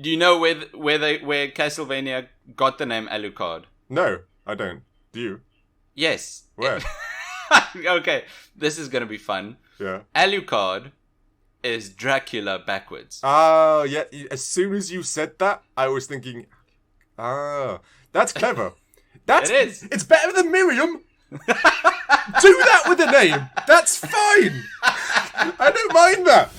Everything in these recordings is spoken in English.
Do you know where Castlevania got the name Alucard? No, I don't. Do you? Yes. Where? Okay, this is gonna be fun. Yeah. Alucard is Dracula backwards. Oh, yeah. As soon as you said that, I was thinking, that's clever. It is. It's better than Miriam. Do that with a name. That's fine. I don't mind that.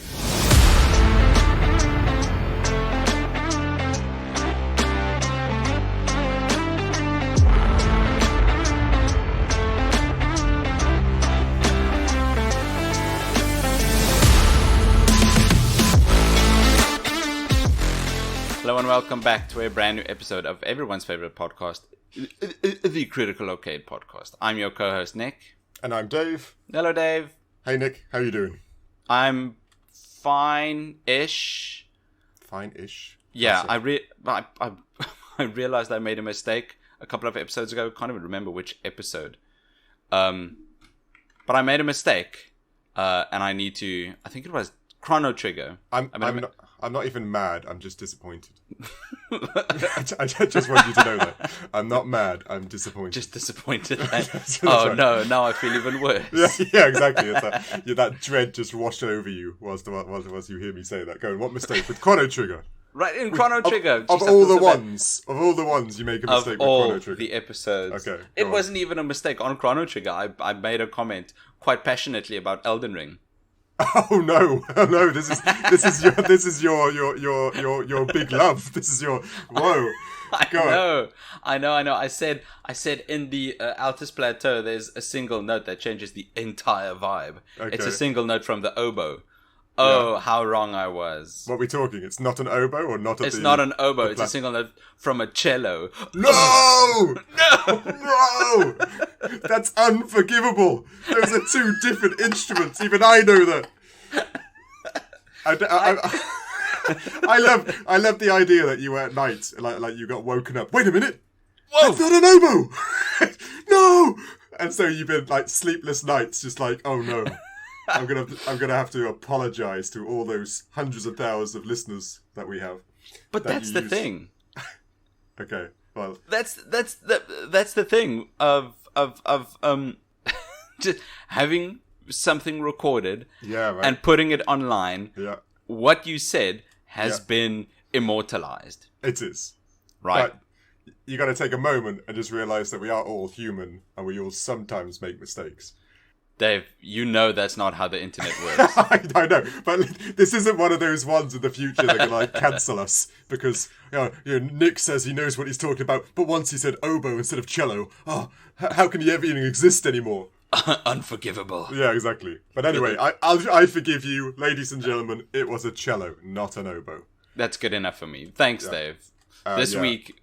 Hello and welcome back to a brand new episode of everyone's favorite podcast, the Critical Arcade Podcast. I'm your co-host, Nick. And I'm Dave. Hello, Dave. Hey, Nick. How you doing? I'm fine-ish. Fine-ish? Yeah, I realized I made a mistake a couple of episodes ago. Can't even remember which episode. But I made a mistake, and I need to... I think it was Chrono Trigger. I'm not even mad. I'm just disappointed. I just want you to know that. I'm not mad. I'm disappointed. Just disappointed. That's Oh, right. no. Now I feel even worse. Yeah, exactly. It's that dread just washed over you whilst you hear me say that. Go on, what mistake? With Chrono Trigger. Right, in Chrono Trigger. Of all the ones, you make a mistake with Chrono Trigger. Of all the episodes. Okay. It wasn't even a mistake. On Chrono Trigger, I made a comment quite passionately about Elden Ring. Oh no! This is your big love. This is your whoa. I know. I said in the Altus Plateau, there's a single note that changes the entire vibe. Okay. It's a single note from the oboe. Oh, yeah. How wrong I was. What are we talking? It's not an oboe or not? It's not an oboe. It's a single note from a cello. No! No! That's unforgivable. Those are two different instruments. Even I know that. I love the idea that you were at night, like you got woken up. Wait a minute. Whoa! That's not an oboe. No! And so you've been like sleepless nights, just like, oh no. I'm gonna have to apologize to all those hundreds of thousands of listeners that we have. But that's the thing. Okay, well, that's the thing of just having something recorded, right. and putting it online. Yeah, what you said has been immortalized. It is right. But you got to take a moment and just realize that we are all human and we all sometimes make mistakes. Dave, you know that's not how the internet works. I know, but this isn't one of those ones in the future that can like cancel us because Nick says he knows what he's talking about, but once he said oboe instead of cello. Oh, how can he ever even exist anymore? Unforgivable. Yeah, exactly. But anyway, I forgive you, ladies and gentlemen. It was a cello, not an oboe. That's good enough for me. Thanks, Dave. This week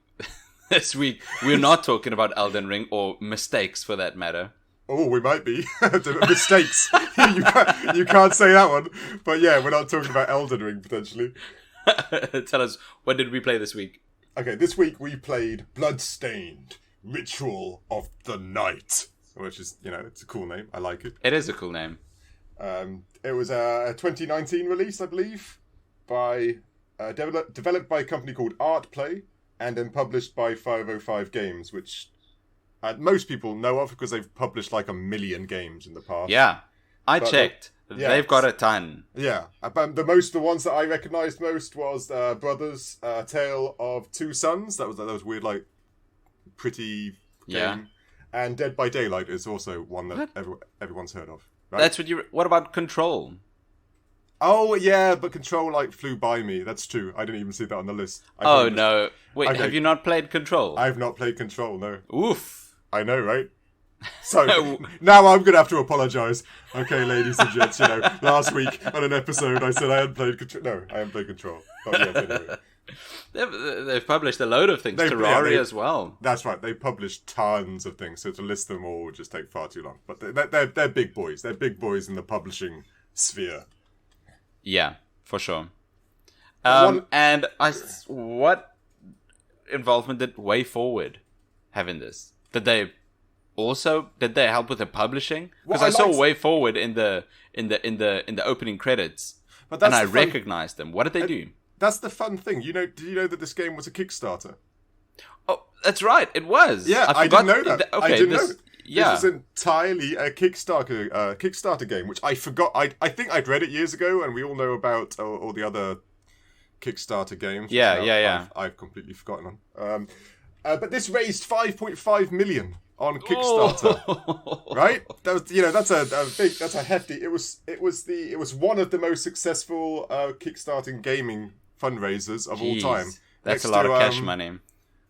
we're not talking about Elden Ring or mistakes for that matter. Oh, we might be. Mistakes. You can't say that one. But yeah, we're not talking about Elden Ring, potentially. Tell us, what did we play this week? Okay, this week we played Bloodstained, Ritual of the Night. Which is, it's a cool name. I like it. It is a cool name. It was a 2019 release, I believe, by developed by a company called ArtPlay, and then published by 505 Games, which... most people know of because they've published like 1 million games in the past. Yeah, I checked. They've got a ton. Yeah, the ones that I recognised most was Brothers, Tale of Two Sons. That was weird, like pretty game. Yeah. And Dead by Daylight is also one that everyone's heard of. Right? That's what about Control? Oh yeah, but Control like flew by me. That's true. I didn't even see that on the list. No! Wait, okay. Have you not played Control? I've not played Control. No. Oof. I know, right? So, now I'm going to have to apologise. Okay, ladies and gents, last week on an episode I said I hadn't played Control. No, I haven't played Control. But yes, anyway. They've published a load of things. Terraria as well. That's right. They published tons of things, so to list them all would just take far too long. But they're big boys. They're big boys in the publishing sphere. Yeah, for sure. What involvement did Way Forward have in this? Did they help with the publishing? Because I saw Way Forward in the opening credits, and I recognized them. What did they do? that's the fun thing. Did you know that this game was a Kickstarter? Oh, that's right. It was. Yeah, I didn't know that. Okay, I didn't know. Yeah. This was entirely a Kickstarter game, which I forgot. I think I'd read it years ago, and we all know about all the other Kickstarter games. Yeah. I've completely forgotten on. But this raised 5.5 million on Kickstarter. Oh. Right? That was, that's a hefty. It was one of the most successful Kickstarting gaming fundraisers of all time. That's a lot of cash money.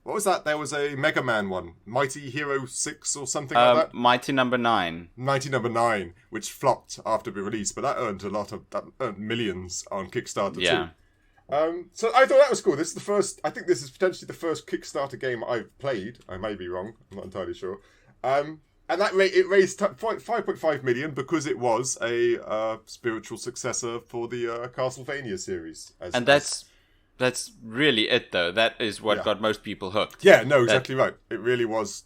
What was that? There was a Mega Man one, Mighty Hero 6 or something like that. Mighty Number 9. Mighty Number 9, which flopped after the release, but that earned millions on Kickstarter too. So I thought that was cool. This is the first. I think this is potentially the first Kickstarter game I've played. I may be wrong. I'm not entirely sure. And that it raised 5.5 million because it was a spiritual successor for the Castlevania series. That's really it, though. That is what got most people hooked. Yeah, no, exactly right. It really was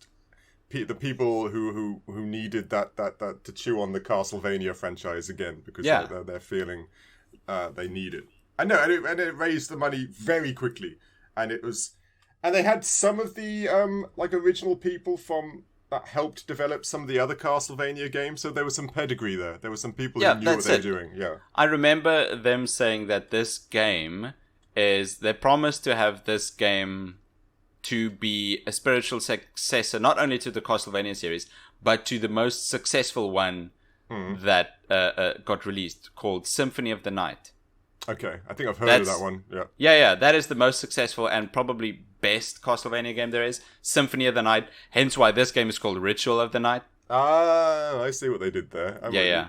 the people who needed that to chew on the Castlevania franchise again because they're feeling they need it. I know, and it raised the money very quickly, and they had some of the original people from that helped develop some of the other Castlevania games, so there was some pedigree there. There were some people who knew what they were doing. Yeah, I remember them saying that this game they promised to have this game to be a spiritual successor, not only to the Castlevania series, but to the most successful one that got released, called Symphony of the Night. Okay, I think I've heard of that one. Yeah. Yeah. That is the most successful and probably best Castlevania game there is. Symphony of the Night. Hence why this game is called Ritual of the Night. Ah, I see what they did there. Yeah.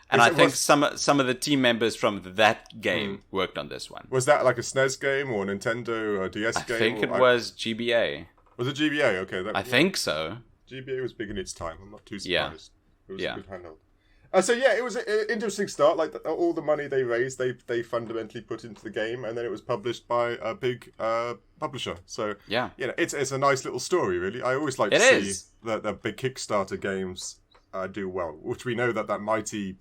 And I think some of the team members from that game worked on this one. Was that like a SNES game or a Nintendo or DS game? I think it was GBA. Was it GBA? Okay. I think so. GBA was big in its time. I'm not too surprised. Yeah. It was a good handheld. So yeah, it was an interesting start. Like all the money they raised, they fundamentally put into the game, and then it was published by a big publisher. So yeah, it's a nice little story, really. I always like to see that the big Kickstarter games do well, which we know that mighty.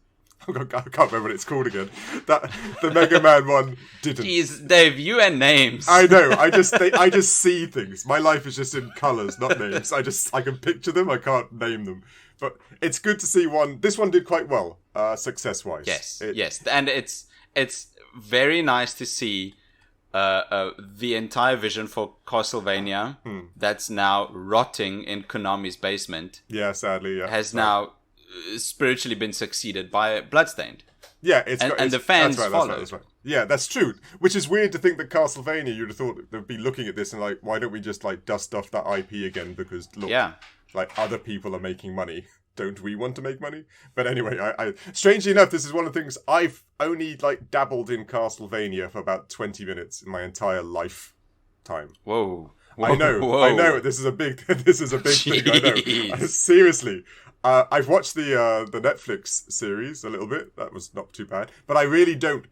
I can't remember what it's called again. That the Mega Man one didn't. Jeez, Dave, you and names. I know. I just see things. My life is just in colours, not names. I can picture them. I can't name them. But it's good to see one. This one did quite well, success-wise. Yes, and it's very nice to see the entire vision for Castlevania that's now rotting in Konami's basement. Yeah, sadly, yeah. Has now spiritually been succeeded by Bloodstained. Yeah, and the fans followed. That's right. Yeah, that's true. Which is weird to think that Castlevania, you'd have thought they'd be looking at this and like, why don't we just like dust off that IP again? Because look, like other people are making money. Don't we want to make money? But anyway, I strangely enough, this is one of the things I've only like dabbled in Castlevania for about 20 minutes in my entire lifetime. Whoa. I know. This is a big thing. I know. Seriously. I've watched the Netflix series a little bit. That was not too bad. But I really don't.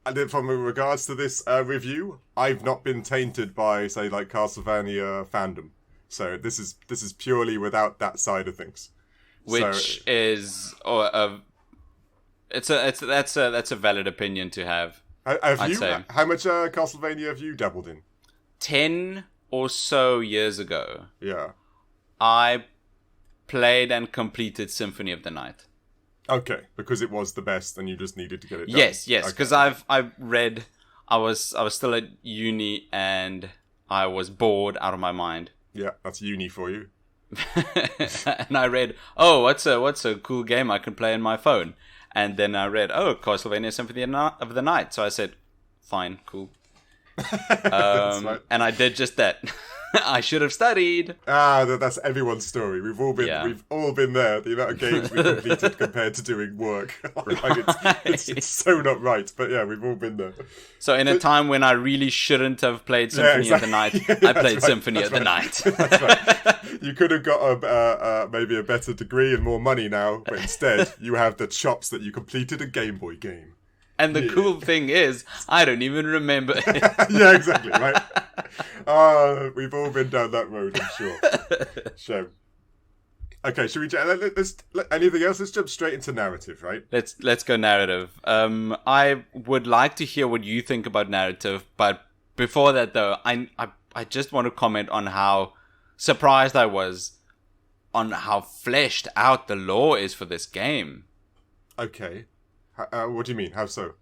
And then from regards to this review, I've not been tainted by, say, like Castlevania fandom. So this is purely without that side of things. Which is that's a valid opinion to have. I'd say. How much Castlevania have you dabbled in? 10 or so years ago. Yeah. I played and completed Symphony of the Night. Okay, because it was the best and you just needed to get it done. Yes, because I read, I was still at uni and I was bored out of my mind. Yeah, that's uni for you. And I read, what's a cool game I can play on my phone? And then I read, Castlevania Symphony of the Night. So I said, fine, cool. Right. And I did just that. I should have studied. That's everyone's story. We've all been there. The amount of games we completed compared to doing work. It's so not right. But yeah, we've all been there. So in a time when I really shouldn't have played Symphony of the Night, I played Symphony of the Night. That's right. You could have got maybe a better degree and more money now, but instead you have the chops that you completed a Game Boy game. And the cool thing is, I don't even remember it. Yeah, exactly, right? We've all been down that road, I'm sure. Shame. Okay, should we... anything else? Let's jump straight into narrative, right? Let's go narrative. I would like to hear what you think about narrative, but before that, though, I just want to comment on how surprised I was on how fleshed out the lore is for this game. Okay. What do you mean? How so?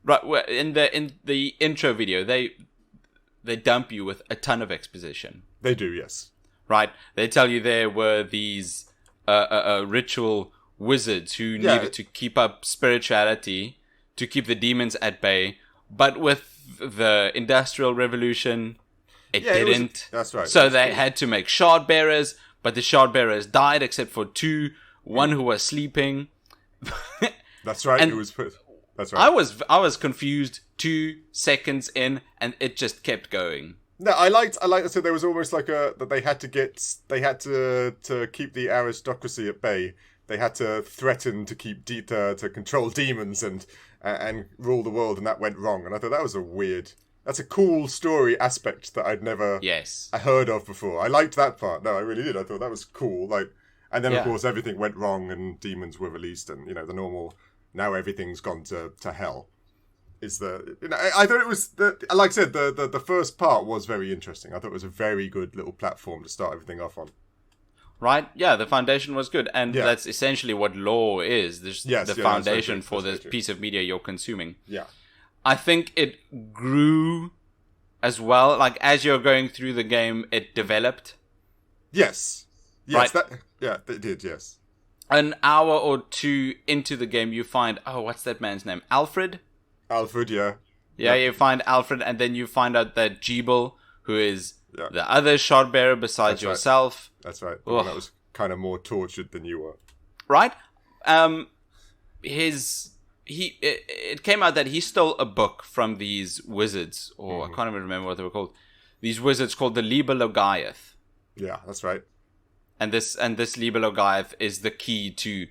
Right, well, in the intro video, they dump you with a ton of exposition. They do, yes. Right? They tell you there were these ritual wizards who needed to keep up spirituality to keep the demons at bay, but with the Industrial Revolution, it didn't. That's right. So they had to make shard bearers, but the shard bearers died except for two, one who was sleeping. That's right. And that's right. I was confused 2 seconds in, and it just kept going. No, I liked. So there was almost like that they had to keep the aristocracy at bay. They had to threaten to keep to control demons and rule the world, and that went wrong. And I thought that was that's a cool story aspect that I'd never heard of before. I liked that part. No, I really did. I thought that was cool. And then of course everything went wrong and demons were released, and the normal. Now everything's gone to hell. I thought it was like I said, the first part was very interesting. I thought it was a very good little platform to start everything off on. Right? Yeah, the foundation was good, and that's essentially what lore is. The foundation for this piece of media you're consuming. Yeah, I think it grew as well. Like as you're going through the game, it developed. Yes. Right? It did. Yes. An hour or two into the game, you find what's that man's name? Alfred. Yeah. Yeah, you find Alfred, and then you find out that Jeeble, who is the other shard bearer besides yourself. That's right. The one that was kind of more tortured than you were. Right? It came out that he stole a book from these wizards, or I can't even remember what they were called. These wizards called the Liber Logaeth. Yeah, that's right. And this Liber Logaeth is the key to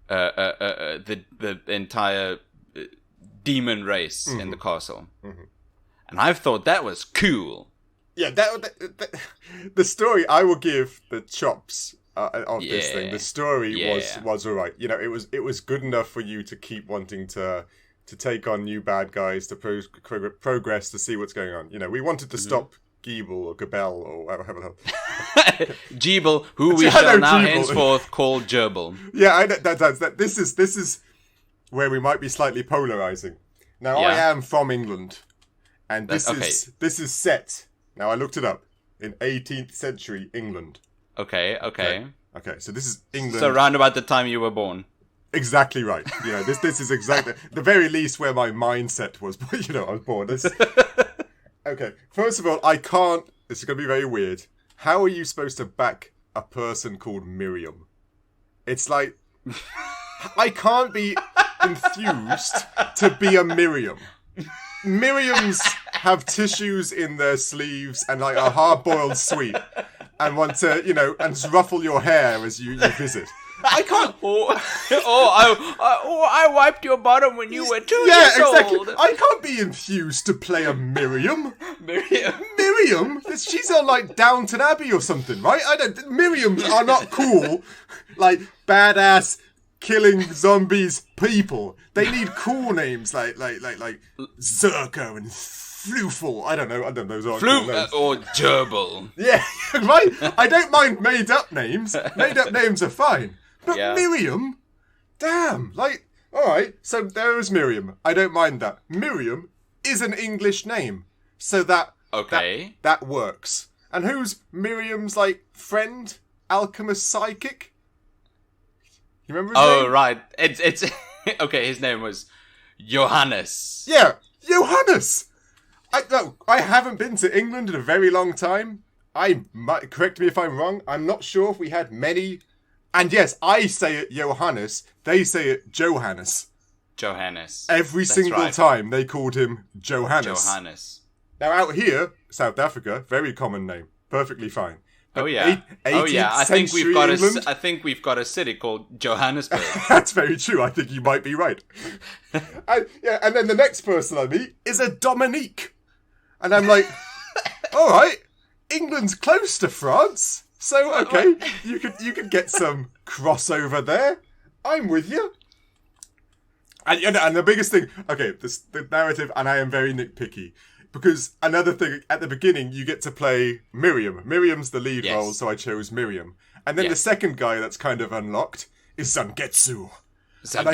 the entire demon race in the castle. Mm-hmm. And I thought that was cool. Yeah, the story, I will give the chops of this thing. The story was all right. It was good enough for you to keep wanting to take on new bad guys, to progress, to see what's going on. We wanted to stop Geeble or Gabel or whatever the hell. Jeeble, who we shall now henceforth call Gerbil. Yeah, I know, that. This is where we might be slightly polarizing. Now, I am from England, and this is set. Now, I looked it up in 18th century England. Okay. So this is England. So around about the time you were born. Exactly right. This is exactly the very least where my mindset was. I was born. Okay. First of all, I can't. This is going to be very weird. How are you supposed to back a person called Miriam? It's like I can't be enthused to be a Miriam. Miriams have tissues in their sleeves and like a hard-boiled sweet, and want to, and just ruffle your hair as you visit. I can't. I wiped your bottom when you were 2 years exactly. old. I can't be enthused to play a Miriam. Miriam? She's on like Downton Abbey or something, right? Miriams are not cool, like badass killing zombies people. They need cool names like Zerko and Floofle. I don't know those are cool names. Or Gerbil. Yeah, right? I don't mind made up names. Made up names are fine. But Miriam? Damn. Alright, so there is Miriam. I don't mind that. Miriam is an English name. So that works. And who's Miriam's friend? Alchemist psychic? You remember his name? Oh, right. It's okay, his name was Johannes. Yeah, Johannes! I haven't been to England in a very long time. Correct me if I'm wrong, I'm not sure if we had many. And yes, I say it Johannes, they say it Johannes. Every single time they called him Johannes. Now out here, South Africa, very common name. Perfectly fine. But I think we've got a city called Johannesburg. That's very true. I think you might be right. And then the next person I meet is a Dominique. And I'm like, all right, England's close to France. So okay, you could get some crossover there. I'm with you. And the biggest thing, okay, the narrative, and I am very nitpicky. Because another thing, at the beginning, you get to play Miriam. Miriam's the lead role, so I chose Miriam. And then the second guy that's kind of unlocked is Zangetsu. And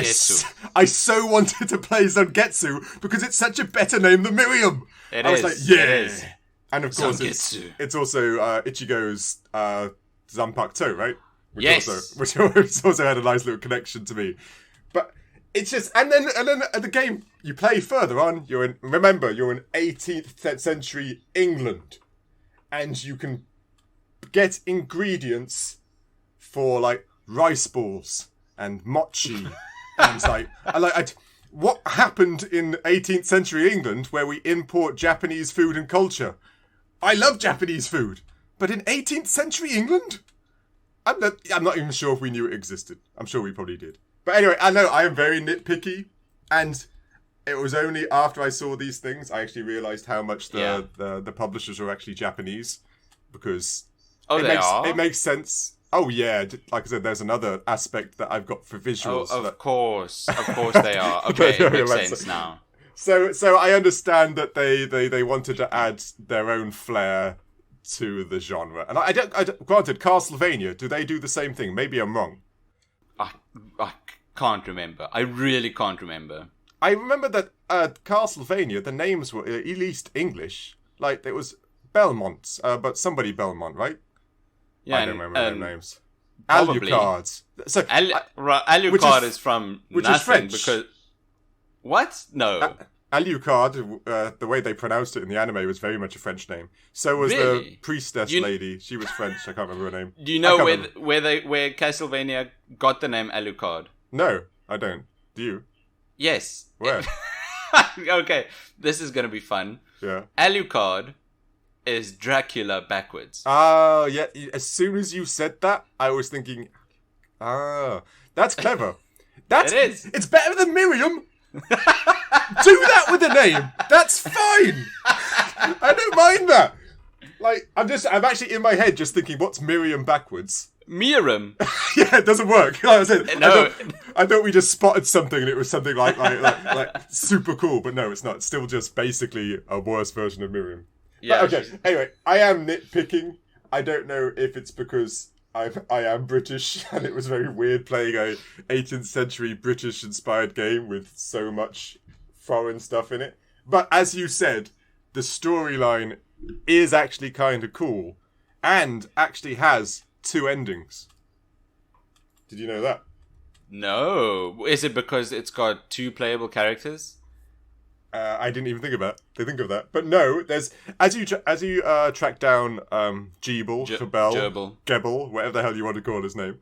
I so wanted to play Zangetsu because it's such a better name than Miriam. I was like, yeah. It is. And of course, it's also Ichigo's Zanpakuto, right? Which also had a nice little connection to me. But it's just, and then the game you play further on. You're in 18th century England, and you can get ingredients for like rice balls and mochi, and what happened in 18th century England where we import Japanese food and culture. I love Japanese food, but in 18th century England, I'm not even sure if we knew it existed. I'm sure we probably did. But anyway, I know I am very nitpicky, and it was only after I saw these things I actually realised how much the publishers are actually Japanese, because it makes sense. Oh yeah, like I said, there's another aspect that I've got for visuals. Oh, of course they are. Okay, it makes sense now. So I understand that they wanted to add their own flair to the genre, and I don't. Granted, Castlevania, do they do the same thing? Maybe I'm wrong. I can't remember. I really can't remember. I remember that Castlevania, the names were at least English. Like, it was Belmont, but somebody Belmont, right? Yeah, I don't remember their names. Alucard. So, Alucard is from which nothing, is French. Because... What? No. Alucard, the way they pronounced it in the anime was very much a French name. So was the priestess lady. She was French. I can't remember her name. Do you know where Castlevania got the name Alucard? No, I don't. Do you? Yes. Where? Okay, this is going to be fun. Yeah. Alucard is Dracula backwards. Oh, yeah. As soon as you said that, I was thinking, that's clever. It is. It's better than Miriam. Do that with a name. That's fine. I don't mind that. Like, I'm actually in my head just thinking, what's Miriam backwards? Miriam. Yeah, it doesn't work. Like I said, no. I thought we just spotted something and it was something like super cool, but no, it's not. It's still just basically a worse version of Miriam. Yeah. But, okay. Anyway, I am nitpicking. I don't know if it's because I am British and it was very weird playing a 18th century British inspired game with so much foreign stuff in it. But as you said, the storyline is actually kind of cool and actually has 2 endings. Did you know that? No. Is it because it's got 2 playable characters? I didn't even think of that. But no, there's as you track down Gebel, whatever the hell you want to call his name.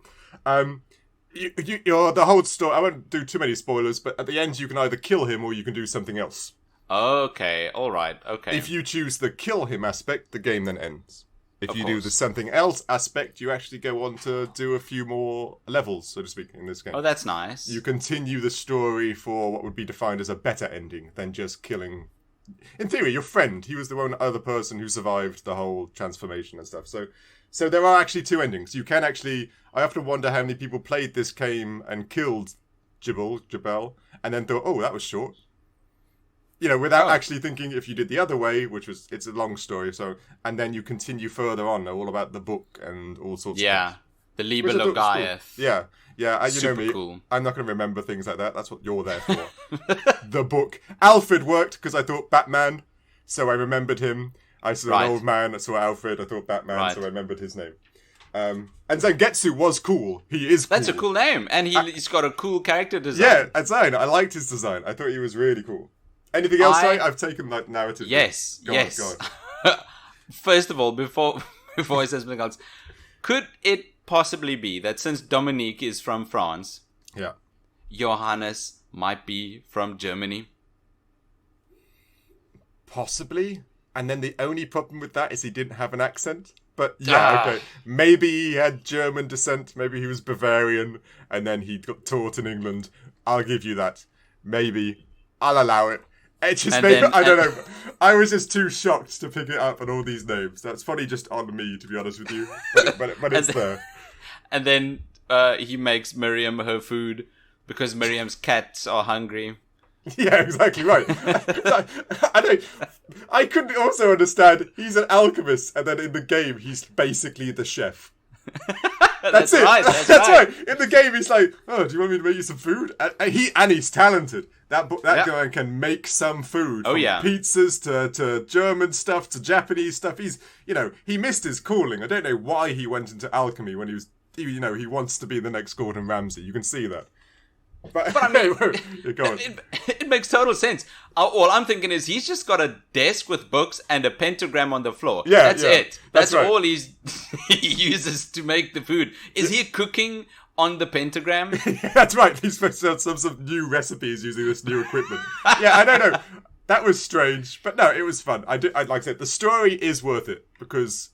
You're the whole story. I won't do too many spoilers, but at the end you can either kill him or you can do something else. Okay, all right, okay. If you choose the kill him aspect, the game then ends. If you do the something else aspect, you actually go on to do a few more levels, so to speak, in this game. Oh, that's nice. You continue the story for what would be defined as a better ending than just killing... In theory, your friend, he was the one other person who survived the whole transformation and stuff. So there are actually 2 endings. You can actually... I often wonder how many people played this game and killed Jabel, and then thought, oh, that was short. You know, without actually thinking if you did the other way, it's a long story, and then you continue further on, all about the book and all sorts of things. Yeah, the Liber Logaeth. Cool. Yeah, you Super know me, cool. I'm not going to remember things like that, that's what you're there for. The book. Alfred worked, because I thought Batman, so I remembered him. I saw an old man, I saw Alfred, I thought Batman, so I remembered his name. And Zangetsu was cool. He is cool. That's a cool name, and he's got a cool character design. Yeah, design. I liked his design. I thought he was really cool. Anything else, right? I've taken that narrative. Yes, Go on. First of all, before I say something else, could it possibly be that since Dominique is from France, Johannes might be from Germany? Possibly. And then the only problem with that is he didn't have an accent. But okay. Maybe he had German descent. Maybe he was Bavarian, and then he got taught in England. I'll give you that. Maybe. I'll allow it. It just And made then- I don't know. I was just too shocked to pick it up on all these names. That's funny just on me, to be honest with you. But it's there. And then he makes Miriam her food because Miriam's cats are hungry. Yeah, exactly right. I couldn't also understand. He's an alchemist, and then in the game, he's basically the chef. That's it. Right, that's right. In the game, he's like, "Oh, do you want me to make you some food?" And he's talented. That guy can make some food. Oh, from yeah. pizzas to German stuff to Japanese stuff. He missed his calling. I don't know why he went into alchemy when he wants to be the next Gordon Ramsay. You can see that. But I mean, go on. It makes total sense. All I'm thinking is he's just got a desk with books and a pentagram on the floor. Yeah, That's yeah. it. That's That's right. all he uses to make the food. Is he cooking on the pentagram? That's right. He's supposed to have some new recipes using this new equipment. Yeah, I don't know. That was strange, but no, it was fun. Like I said, the story is worth it because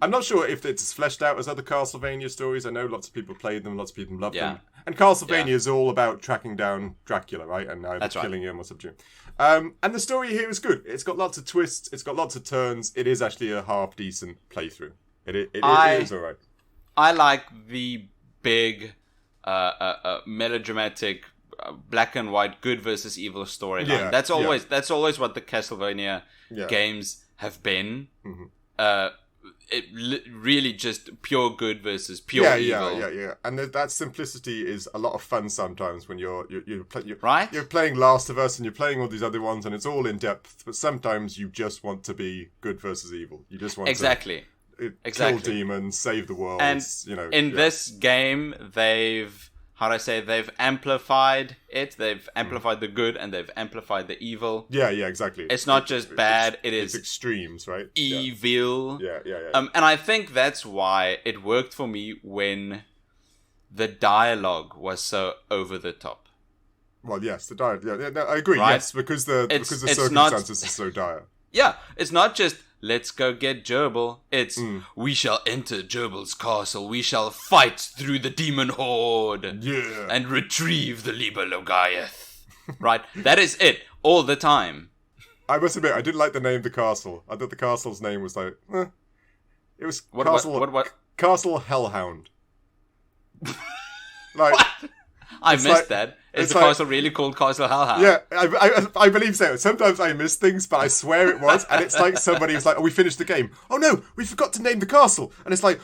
I'm not sure if it's fleshed out as other Castlevania stories. I know lots of people played them, lots of people love them. And Castlevania is all about tracking down Dracula, right? And either killing him or subduing him. And the story here is good. It's got lots of twists. It's got lots of turns. It is actually a half decent playthrough. It is all right. I like the big, melodramatic, black and white, good versus evil storyline. Yeah, That's always what the Castlevania games have been. Mm-hmm. Really just pure good versus pure evil. Yeah. And that simplicity is a lot of fun sometimes when you're right. You're playing Last of Us and you're playing all these other ones and it's all in depth. But sometimes you just want to be good versus evil. You just want to kill demons, save the world. And in this game, they've amplified it. They've amplified the good and they've amplified the evil. Yeah, exactly. It's not just bad. It's extremes, right? Evil. Yeah. And I think that's why it worked for me when the dialogue was so over the top. Well, yes, the dialogue. Yeah, no, I agree. Right? Yes, because the circumstances are so dire. Yeah, it's not just let's go get Gerbil. It's we shall enter Gerbil's castle. We shall fight through the demon horde. And retrieve the Liber Logaeth. Right? That is it. All the time. I must admit, I didn't like the name of the castle. I thought the castle's name was like... It was Castle Hellhound. Like... What? I missed that. Is the castle really called Castle Hellhound? Yeah, I believe so. Sometimes I miss things, but I swear it was. And it's like somebody was like, "Oh, we finished the game. Oh no, we forgot to name the castle." And it's like,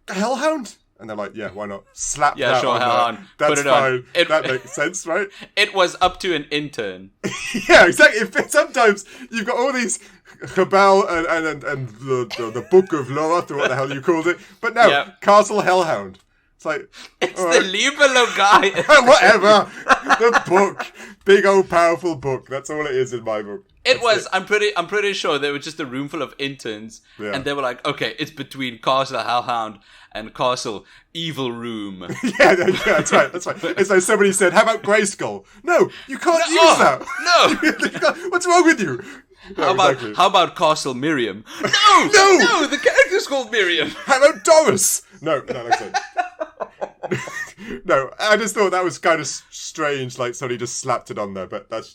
Hellhound? And they're like, "Yeah, why not? Slap that on Hellhound. That's Put it fine. on. That makes sense, right?" It was up to an intern. Yeah, exactly. Sometimes you've got all these Cabal and the Book of Lorath, or what the hell you called it. But no, Castle Hellhound. It's like... It's the Liber Logaeth. Whatever. The book. Big old powerful book. That's all it is in my book. I'm pretty sure they were just a room full of interns. Yeah. And they were like, okay, it's between Castle Hellhound and Castle Evil Room. yeah, that's right. It's like somebody said, how about Grayskull? No, you can't use that. No. What's wrong with you? How about Castle Miriam? No, the character's called Miriam. How about Doris? No, like that. No, I just thought that was kind of strange. Like somebody just slapped it on there, but that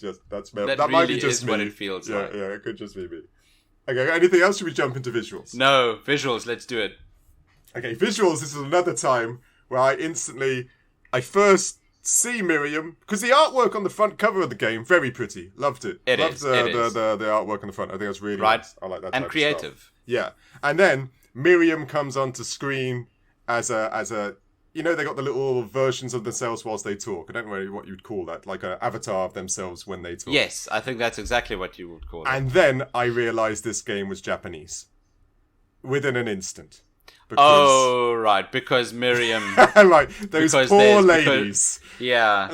really might be just is me. What it feels like. Yeah, it could just be me. Okay, anything else? Should we jump into visuals? No, visuals. Let's do it. Okay, visuals. This is another time where I first see Miriam, because the artwork on the front cover of the game, very pretty. Loved it. Loved the artwork on the front. I think that's really nice. I like that. And type creative. Of stuff. Yeah, and then Miriam comes onto screen as a they got the little versions of themselves whilst they talk. I don't know what you'd call that, like an avatar of themselves when they talk. Yes, I think that's exactly what you would call it. And then I realised this game was Japanese within an instant. Because Miriam. Right, those poor ladies. I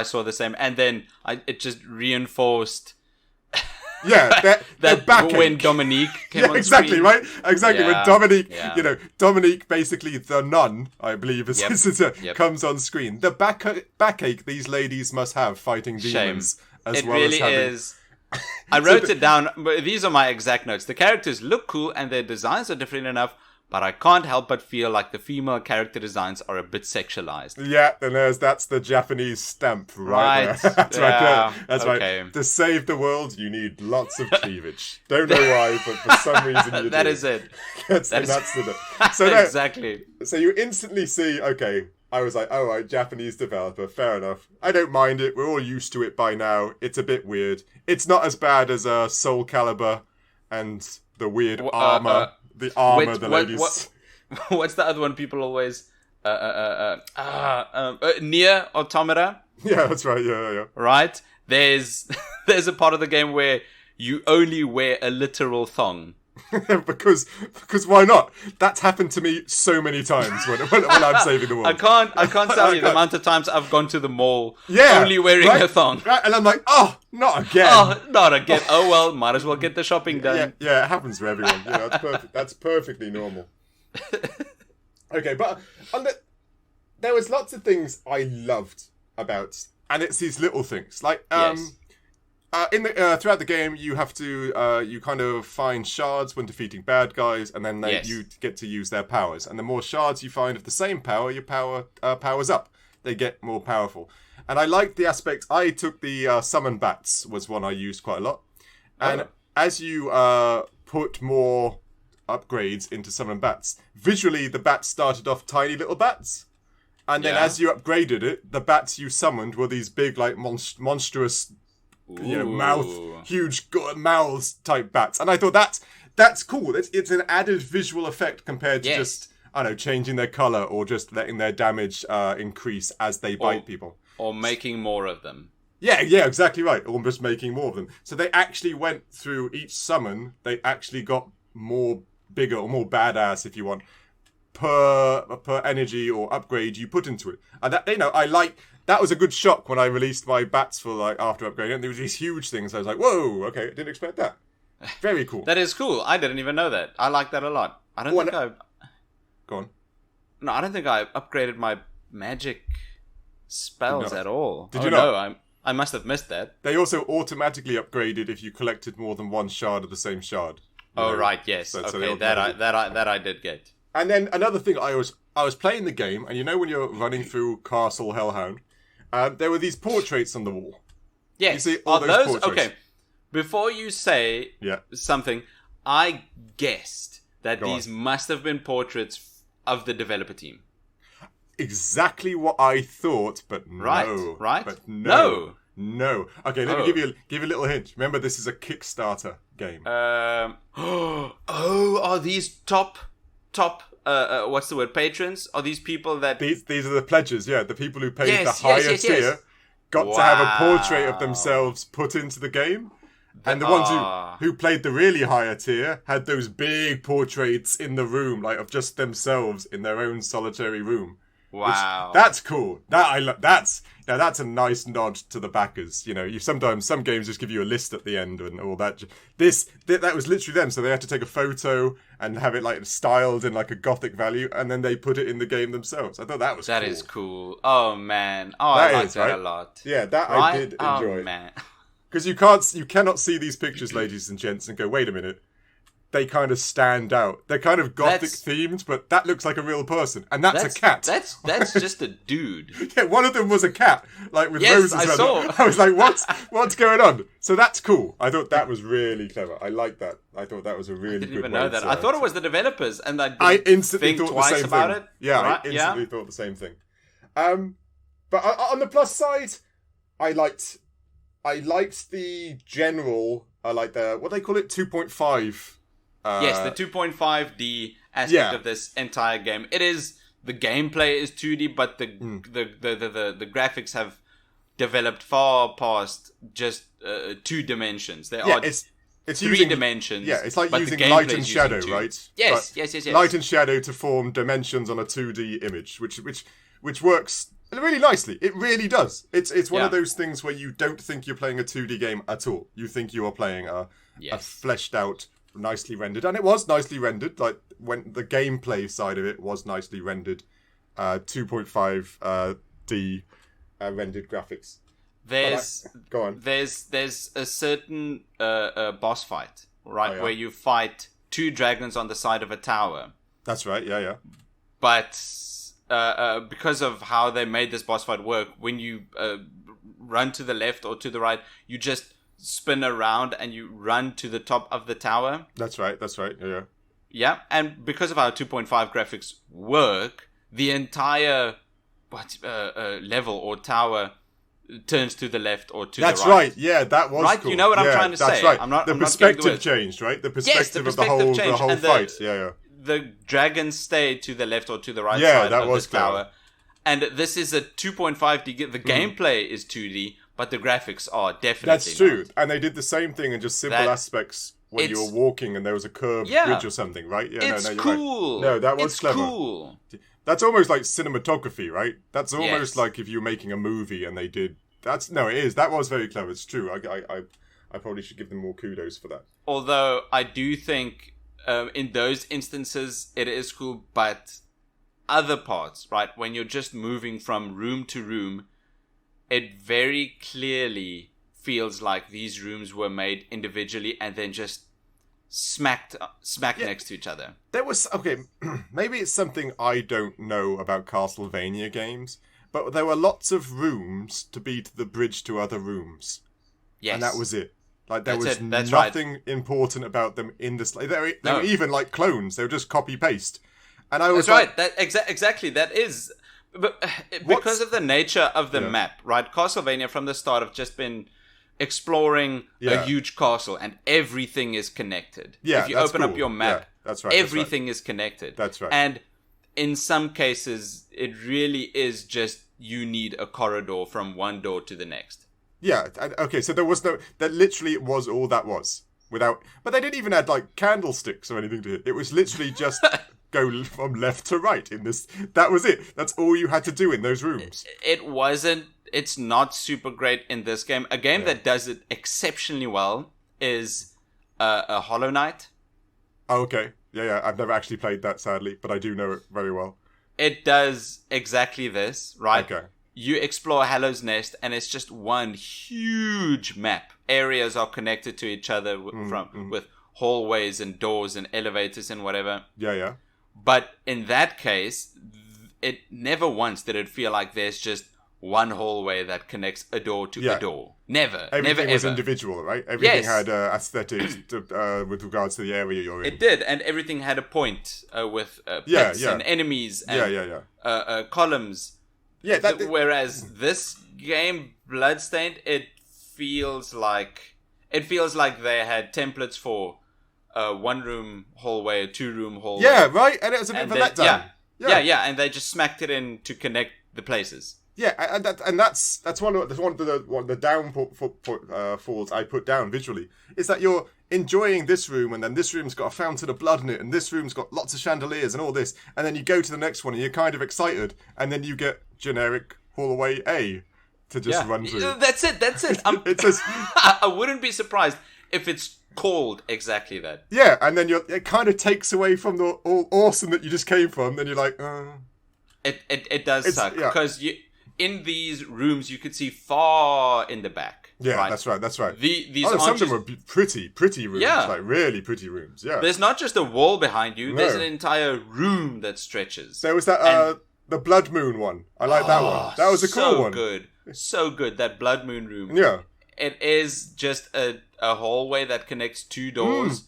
saw the same, and then it just reinforced. Yeah, that backache. When Dominique came on exactly, screen. Right? Exactly, when Dominique, Dominique, basically the nun, I believe, comes on screen. The backache these ladies must have fighting demons. As well as having... is. I wrote it down, but these are my exact notes. The characters look cool and their designs are different enough, but I can't help but feel like the female character designs are a bit sexualized. Yeah, then that's the Japanese stamp right there. That's yeah, right there. That's okay. right. To save the world, you need lots of cleavage. Don't know why, but for some reason you do. That is it. That's so exactly. So you instantly see, okay, I was like, all right, Japanese developer, fair enough. I don't mind it. We're all used to it by now. It's a bit weird. It's not as bad as Soul Calibur and the weird armor. The armor, the ladies. What's the other one people always... Nier Automata? Yeah, that's right, yeah. Right? There's a part of the game where you only wear a literal thong. because why not? That's happened to me so many times when I'm saving the world. I can't tell you the amount of times I've gone to the mall only wearing a thong. Right? And I'm like, oh, not again. Oh, not again. Oh well, might as well get the shopping done. Yeah, it happens to everyone. That's perfect. That's perfectly normal. Okay, but there was lots of things I loved about, and it's these little things like throughout the game, you have to you kind of find shards when defeating bad guys, and then you get to use their powers. And the more shards you find of the same power, your power powers up. They get more powerful. And I liked the aspect. I took the summon bats was one I used quite a lot. And as you put more upgrades into summon bats, visually the bats started off tiny little bats. And then as you upgraded it, the bats you summoned were these big, like monstrous, huge mouths type bats. And I thought that's cool. It's an added visual effect compared to just, I don't know, changing their color or just letting their damage increase as they bite people. Or making more of them. Yeah, exactly right. Or just making more of them. So they actually went through each summon. They actually got more bigger or more badass, if you want, per energy or upgrade you put into it. And that, that was a good shock when I released my bats for like after upgrading. And there was these huge things. I was like, whoa, okay, I didn't expect that. Very cool. That is cool. I didn't even know that. I like that a lot. Go on. No, I don't think I upgraded my magic spells at all. Did you not? No, I must have missed that. They also automatically upgraded if you collected more than one shard of the same shard. Right, yes. So that I did get. And then another thing, I was playing the game, and when you're running through Castle Hellhound, there were these portraits on the wall. Yes. You see all those portraits. Okay. Before you say something, I guessed that these must have been portraits of the developer team. Exactly what I thought, but no. Right? But no. Okay, let me give you a little hint. Remember, this is a Kickstarter game. Are these top what's the word, patrons? Are these people that... These are the pledges, the people who paid the higher tier got to have a portrait of themselves put into the game. And the ones who played the really higher tier had those big portraits in the room, like of just themselves in their own solitary room. Wow. That's cool. That's a nice nod to the backers. Sometimes some games just give you a list at the end and all that. That was literally them. So they had to take a photo and have it like styled in like a gothic value, and then they put it in the game themselves. I thought that was cool. That is cool. Oh man. I like that a lot. Yeah, that I did enjoy. Oh man. Because you cannot see these pictures, ladies and gents, and go, wait a minute. They kind of stand out. They're kind of gothic themed, but that looks like a real person, and that's a cat. That's just a dude. Yeah, one of them was a cat, like with roses. I saw. I was like, what's going on? So that's cool. I thought that was really clever. I like that. I thought that was a really good. I didn't even know that. I thought it was the developers, and I instantly thought the same about thing. It. Yeah, right? I instantly thought the same thing. But on the plus side, I liked the general. I like the what they call it 2.5. Yes, the 2.5D aspect of this entire game. It is, the gameplay is 2D, but the graphics have developed far past just 2 dimensions. They are it's 3 dimensions. Yeah, it's like using light and shadow, right? Yes. Light and shadow to form dimensions on a 2D image, which works really nicely. It really does. It's one of those things where you don't think you're playing a 2D game at all. You think you are playing a fleshed out, nicely rendered, and it was nicely rendered. Like when the gameplay side of it was nicely rendered, 2.5D rendered graphics. Go on. There's a certain boss fight, right, where you fight 2 dragons on the side of a tower, That's right. Yeah. But because of how they made this boss fight work, when you run to the left or to the right, you just spin around and you run to the top of the tower. That's right. Yeah. Yeah, and because of how 2.5 graphics work, the entire level or tower turns to the left or to the right. That's right. Yeah, that was right. Cool. You know what I'm trying to say. That's right. I'm not, the I'm perspective not changed, right? The yes, perspective of the whole fight. Yeah. The dragons stay to the left or to the right Yeah, side that of was this tower. And this is a 2.5D. The gameplay is 2D, but the graphics are definitely That's true. not. And they did the same thing in just simple aspects when you were walking and there was a curved bridge or something, right? Yeah, it's no, you're cool. Right. No, that was clever. Cool. That's almost like cinematography, right? That's almost like if you're making a movie and they did... it is. That was very clever. It's true. I probably should give them more kudos for that. Although I do think in those instances it is cool, but other parts, right? When you're just moving from room to room, it very clearly feels like these rooms were made individually and then just smack next to each other. There was... Okay, maybe it's something I don't know about Castlevania games, but there were lots of rooms to be to the bridge to other rooms. Yes. And that was it. Like, there was nothing important about them in this... They were even like clones. They were just copy-paste. And I was That's right. Exactly. That is... But because of the nature of the map, right? Castlevania from the start have just been exploring a huge castle and everything is connected. Yeah, if you open up your map, that's right. Everything is connected. That's right. And in some cases, it really is just you need a corridor from one door to the next. Yeah, okay, so there was no... That literally was all that was. But they didn't even add, like, candlesticks or anything to it. It was literally just... go from left to right in this. That was it. That's all you had to do in those rooms. It's not super great in this game. A game that does it exceptionally well is a Hollow Knight. Oh, okay. Yeah. I've never actually played that, sadly, but I do know it very well. It does exactly this, right? Okay. You explore Hallow's Nest, and it's just one huge map. Areas are connected to each other with hallways and doors and elevators and whatever. Yeah. But in that case, it never once did it feel like there's just one hallway that connects a door to a door. Never. Everything was ever. Individual, right? Everything had aesthetics with regards to the area you're in. It did, and everything had a point with pits and enemies and columns. Yeah, whereas this game, Bloodstained, it feels like they had templates for a one-room hallway, a two-room hallway. Yeah, right? And it was a bit of a letdown. Yeah, and they just smacked it in to connect the places. Yeah, and that's one of the downfalls I put down visually, is that you're enjoying this room, and then this room's got a fountain of blood in it, and this room's got lots of chandeliers and all this, and then you go to the next one and you're kind of excited, and then you get generic hallway A to just run through. That's it. It's just... I wouldn't be surprised if it's called exactly that. Yeah, and then it kind of takes away from the all awesome that you just came from. Then you're like, It does suck because in these rooms you could see far in the back. Yeah, right? That's right. These some of them were pretty rooms, like really pretty rooms. Yeah, there's not just a wall behind you. No. There's an entire room that stretches. There was that the Blood Moon one. I like that one. That was a cool one. So good. That Blood Moon room. Yeah, it is just a hallway that connects two doors.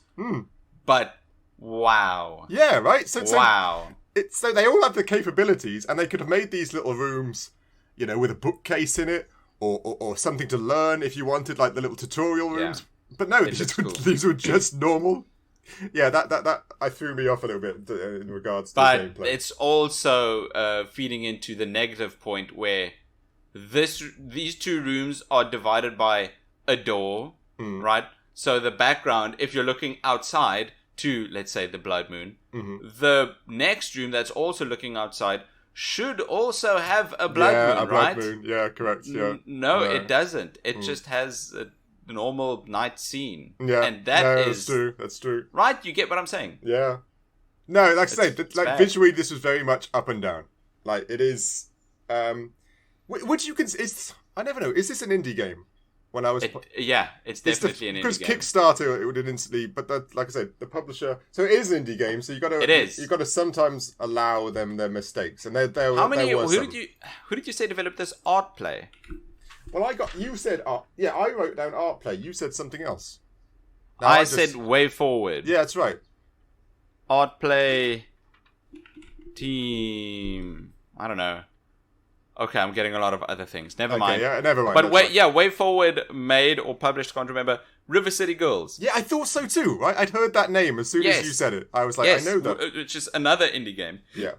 But wow. Yeah, right. Wow. So they all have the capabilities, and they could have made these little rooms, with a bookcase in it, or something to learn if you wanted, like the little tutorial rooms. Yeah. But no, these were just normal. Yeah, that I threw me off a little bit in regards to the gameplay. But it's also feeding into the negative point where these two rooms are divided by a door, right? So the background, if you're looking outside to, let's say, the Blood Moon, the next room that's also looking outside should also have a Blood Moon, right? Blood Moon. Yeah, correct. Yeah. No, it doesn't. It just has a normal night scene. Yeah, and that's true. That's true. Right? You get what I'm saying? Yeah. No, like I say, visually, this was very much up and down. Like it is. Would you consider? I never know. Is this an indie game? when I was. It's definitely an indie game. Because Kickstarter, it would instantly. But like I said, the publisher. So it is an indie game. So you got to. It is. You got to sometimes allow them their mistakes, and there How many? There Who did you say developed this ArtPlay? Well, you said art. Yeah, I wrote down ArtPlay. You said something else. I said Way Forward. Yeah, that's right. ArtPlay team. I don't know. Okay, I'm getting a lot of other things. Never mind. Yeah, never mind. But Way Forward made or published, can't remember, River City Girls. Yeah, I thought so too. Right? I'd heard that name as soon as you said it. I was like, I know that. Which is another indie game. Yeah.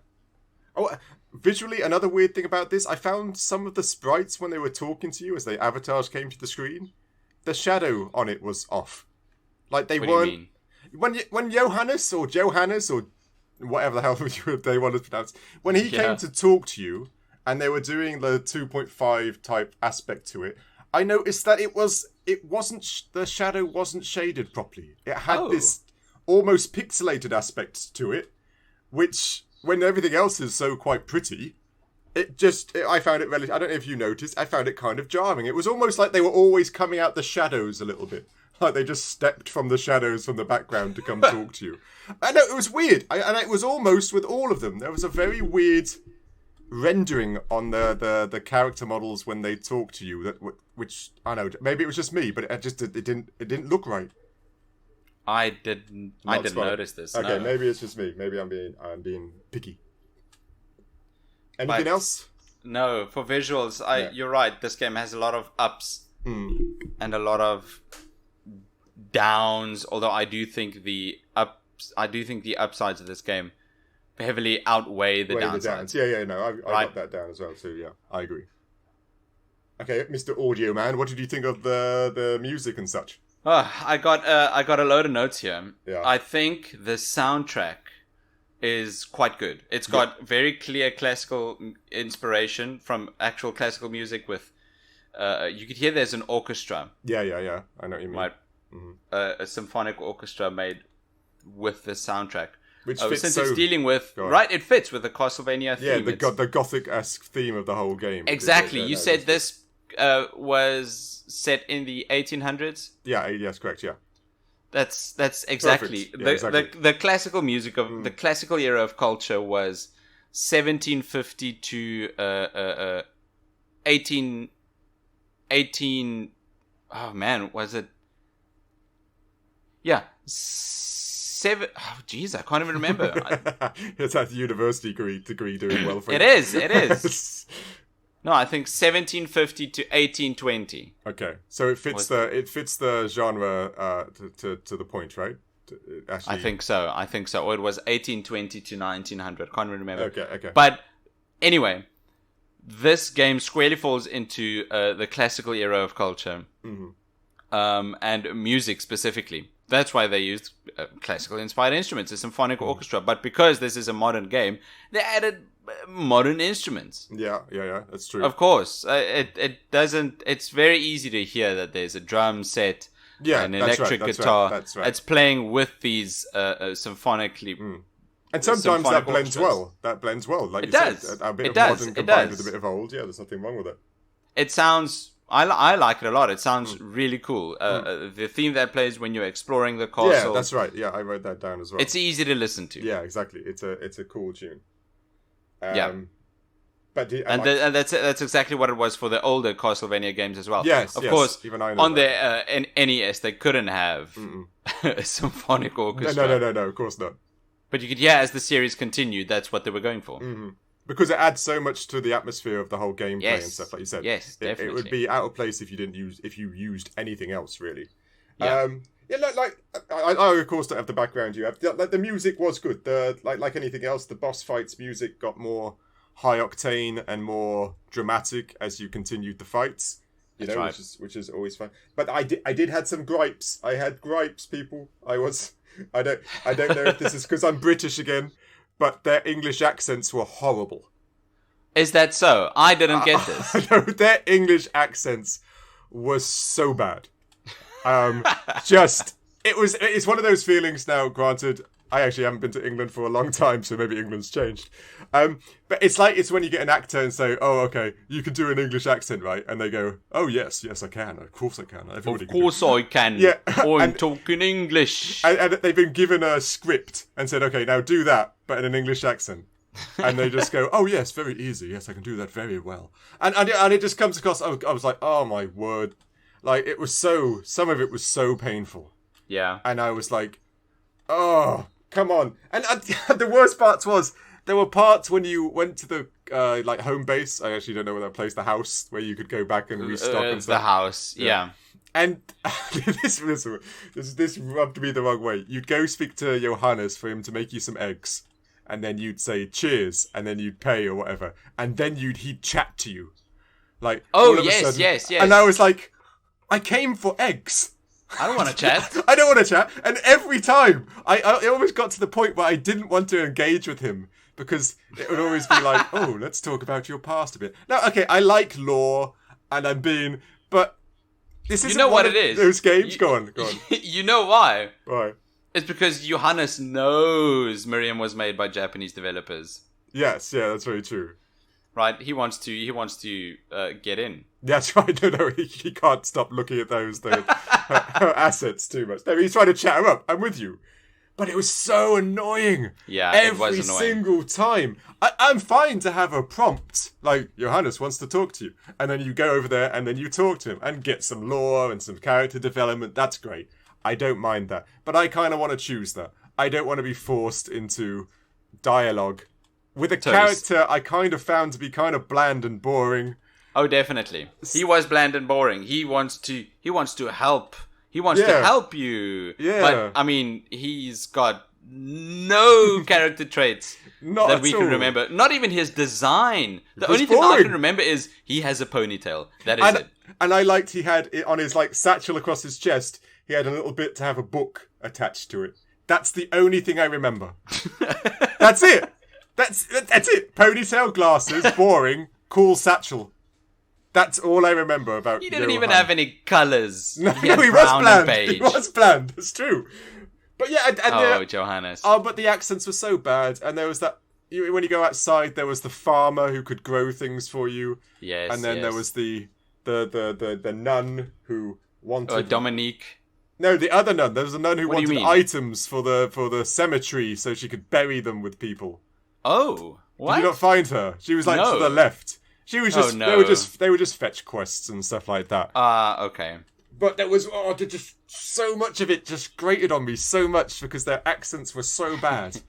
Oh, visually, another weird thing about this, I found some of the sprites when they were talking to you as the avatars came to the screen, the shadow on it was off. Like they weren't. When Johannes or whatever the hell they wanted to pronounce, when he came to talk to you, and they were doing the 2.5 type aspect to it, I noticed that the shadow wasn't shaded properly. It had this almost pixelated aspect to it, which, when everything else is so quite pretty, I found it relatively, I don't know if you noticed, I found it kind of jarring. It was almost like they were always coming out the shadows a little bit. Like they just stepped from the shadows from the background to come talk to you. I know, it was weird. And it was almost with all of them. There was a very weird rendering on the character models when they talk to you, which I know maybe it was just me, but it didn't look right. I didn't notice this. Okay, no. Maybe it's just me. Maybe I'm being picky. Anything else? No, for visuals, you're right. This game has a lot of ups and a lot of downs. Although I do think the upsides of this game heavily outweigh the downsides. I got that down as well too. Yeah, I agree. Okay, Mr. Audio Man, what did you think of the music and such? I got a load of notes here. Yeah. I think the soundtrack is quite good. It's got very clear classical inspiration from actual classical music. With you could hear there's an orchestra. Yeah. I know what you mean. Right. A symphonic orchestra made with the soundtrack. Which fits since it's dealing with it fits with the Castlevania theme. Yeah, the gothic-esque theme of the whole game. Exactly. You said this was set in the 1800s. Yeah. Yes. Correct. Yeah. That's exactly the classical music of the classical era of culture was 1750 to 18. Oh man, was it? Yeah. Oh, jeez, I can't even remember. It's that university degree doing well for you. It is. No, I think 1750 to 1820. Okay, so it fits the genre to the point, right? Actually, I think so. Or it was 1820 to 1900. Can't remember. Okay. But anyway, this game squarely falls into the classical era of culture, and music specifically. That's why they used classical inspired instruments, a symphonic orchestra. But because this is a modern game, they added modern instruments. Yeah, that's true. Of course. It doesn't. It's very easy to hear that there's a drum set, an electric guitar. That's right. It's playing with these symphonically. And sometimes that blends well. Like it does. Said, a bit of modern combined with a bit of old. Yeah, there's nothing wrong with it. It sounds. I like it a lot. It sounds really cool. The theme that plays when you're exploring the castle. Yeah, that's right. Yeah, I wrote that down as well. It's easy to listen to. Yeah, exactly. It's a cool tune. But that's exactly what it was for the older Castlevania games as well. Yes, of course. Even I know on their NES, they couldn't have a symphonic orchestra. No, of course not. But you could hear as the series continued, that's what they were going for. Because it adds so much to the atmosphere of the whole gameplay and stuff, like you said. Yes, definitely. It would be out of place if you used anything else, really. Yeah. I of course don't have the background you have. Like the music was good. Like anything else, the boss fights music got more high octane and more dramatic as you continued the fights. Right. which is always fun. But I did had some gripes. I had gripes, people. I don't know if this is because I'm British again, but their English accents were horrible. Is that so? I didn't get this. No, their English accents were so bad. It's one of those feelings now, granted, I actually haven't been to England for a long time, so maybe England's changed. But it's when you get an actor and say, "Oh, okay, you can do an English accent, right?" And they go, "Oh, yes, I can. Of course I can. Everybody Of course I can. Yeah, I'm talking English." And they've been given a script and said, "Okay, now do that, but in an English accent." And they just go, "Oh, yes, very easy. Yes, I can do that very well." And it just comes across. I was like, "Oh my word!" Like some of it was so painful. Yeah. And I was like, "Oh, come on!" And the worst part was there were parts when you went to the like home base. I actually don't know what that place, the house where you could go back and restock and stuff. The house, yeah. And this rubbed me the wrong way. You'd go speak to Johannes for him to make you some eggs, and then you'd say cheers, and then you'd pay or whatever, and then he'd chat to you, like yes. And I was like, I came for eggs. I don't want to chat. I don't want to chat. And every time, I almost got to the point where I didn't want to engage with him because it would always be like, "Oh, let's talk about your past a bit." Now, okay, I like lore, and but this isn't what it is. Those games. Go on. You know why? Why? It's because Johannes knows Miriam was made by Japanese developers. Yes, yeah, that's very true. Right, he wants to get in. That's right. No, he can't stop looking at those her assets too much. No, he's trying to chat her up. I'm with you, but it was so annoying. Yeah, every it was annoying. Single time. I'm fine to have a prompt like Johannes wants to talk to you, and then you go over there and then you talk to him and get some lore and some character development. That's great. I don't mind that, but I kind of want to choose that. I don't want to be forced into dialogue with a character I kind of found to be kind of bland and boring. Oh, definitely. He was bland and boring. He wants to help. He wants to help you. Yeah. But I mean, he's got no character traits that we can remember. Not even his design. The only thing I can remember is he has a ponytail. That is it. And I liked he had it on his like satchel across his chest. He had a little bit to have a book attached to it. That's the only thing I remember. That's it. That's it. Ponytail, glasses, boring, cool satchel. That's all I remember about. He didn't even have any colours. No, he was bland. He was bland. That's true. But yeah, Johannes. Oh, but the accents were so bad, and there was that. When you go outside, there was the farmer who could grow things for you. Yes. And then there was the nun who wanted. Dominique. No, the other nun. There was a nun who wanted items for the cemetery so she could bury them with people. Oh, what? Did you not find her? She was like to the left. She was just. No. They were just fetch quests and stuff like that. Okay. But there was just so much of it just grated on me so much because their accents were so bad.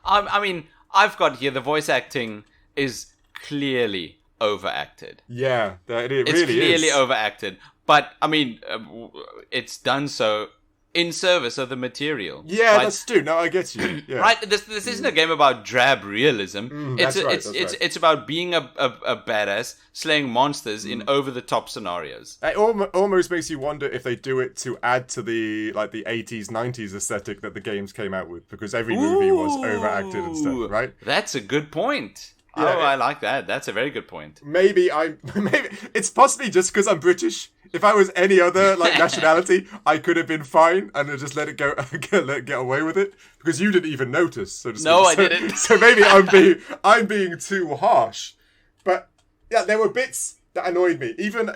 I mean, I've got here the voice acting is clearly overacted. Yeah, it really is. It's clearly overacted. But, I mean, it's done so in service of the material. Yeah, right? That's true. No, I get you. Yeah. Right? This isn't a game about drab realism. It's about being a badass, slaying monsters in over-the-top scenarios. It almost makes you wonder if they do it to add to the 80s, 90s aesthetic that the games came out with, because every movie was overacted and stuff, right? That's a good point. Yeah, I like that. That's a very good point. Maybe it's possibly just because I'm British. If I was any other nationality, I could have been fine and just let it go, get away with it, because you didn't even notice. So I didn't. So maybe I'm being too harsh. But yeah, there were bits that annoyed me. Even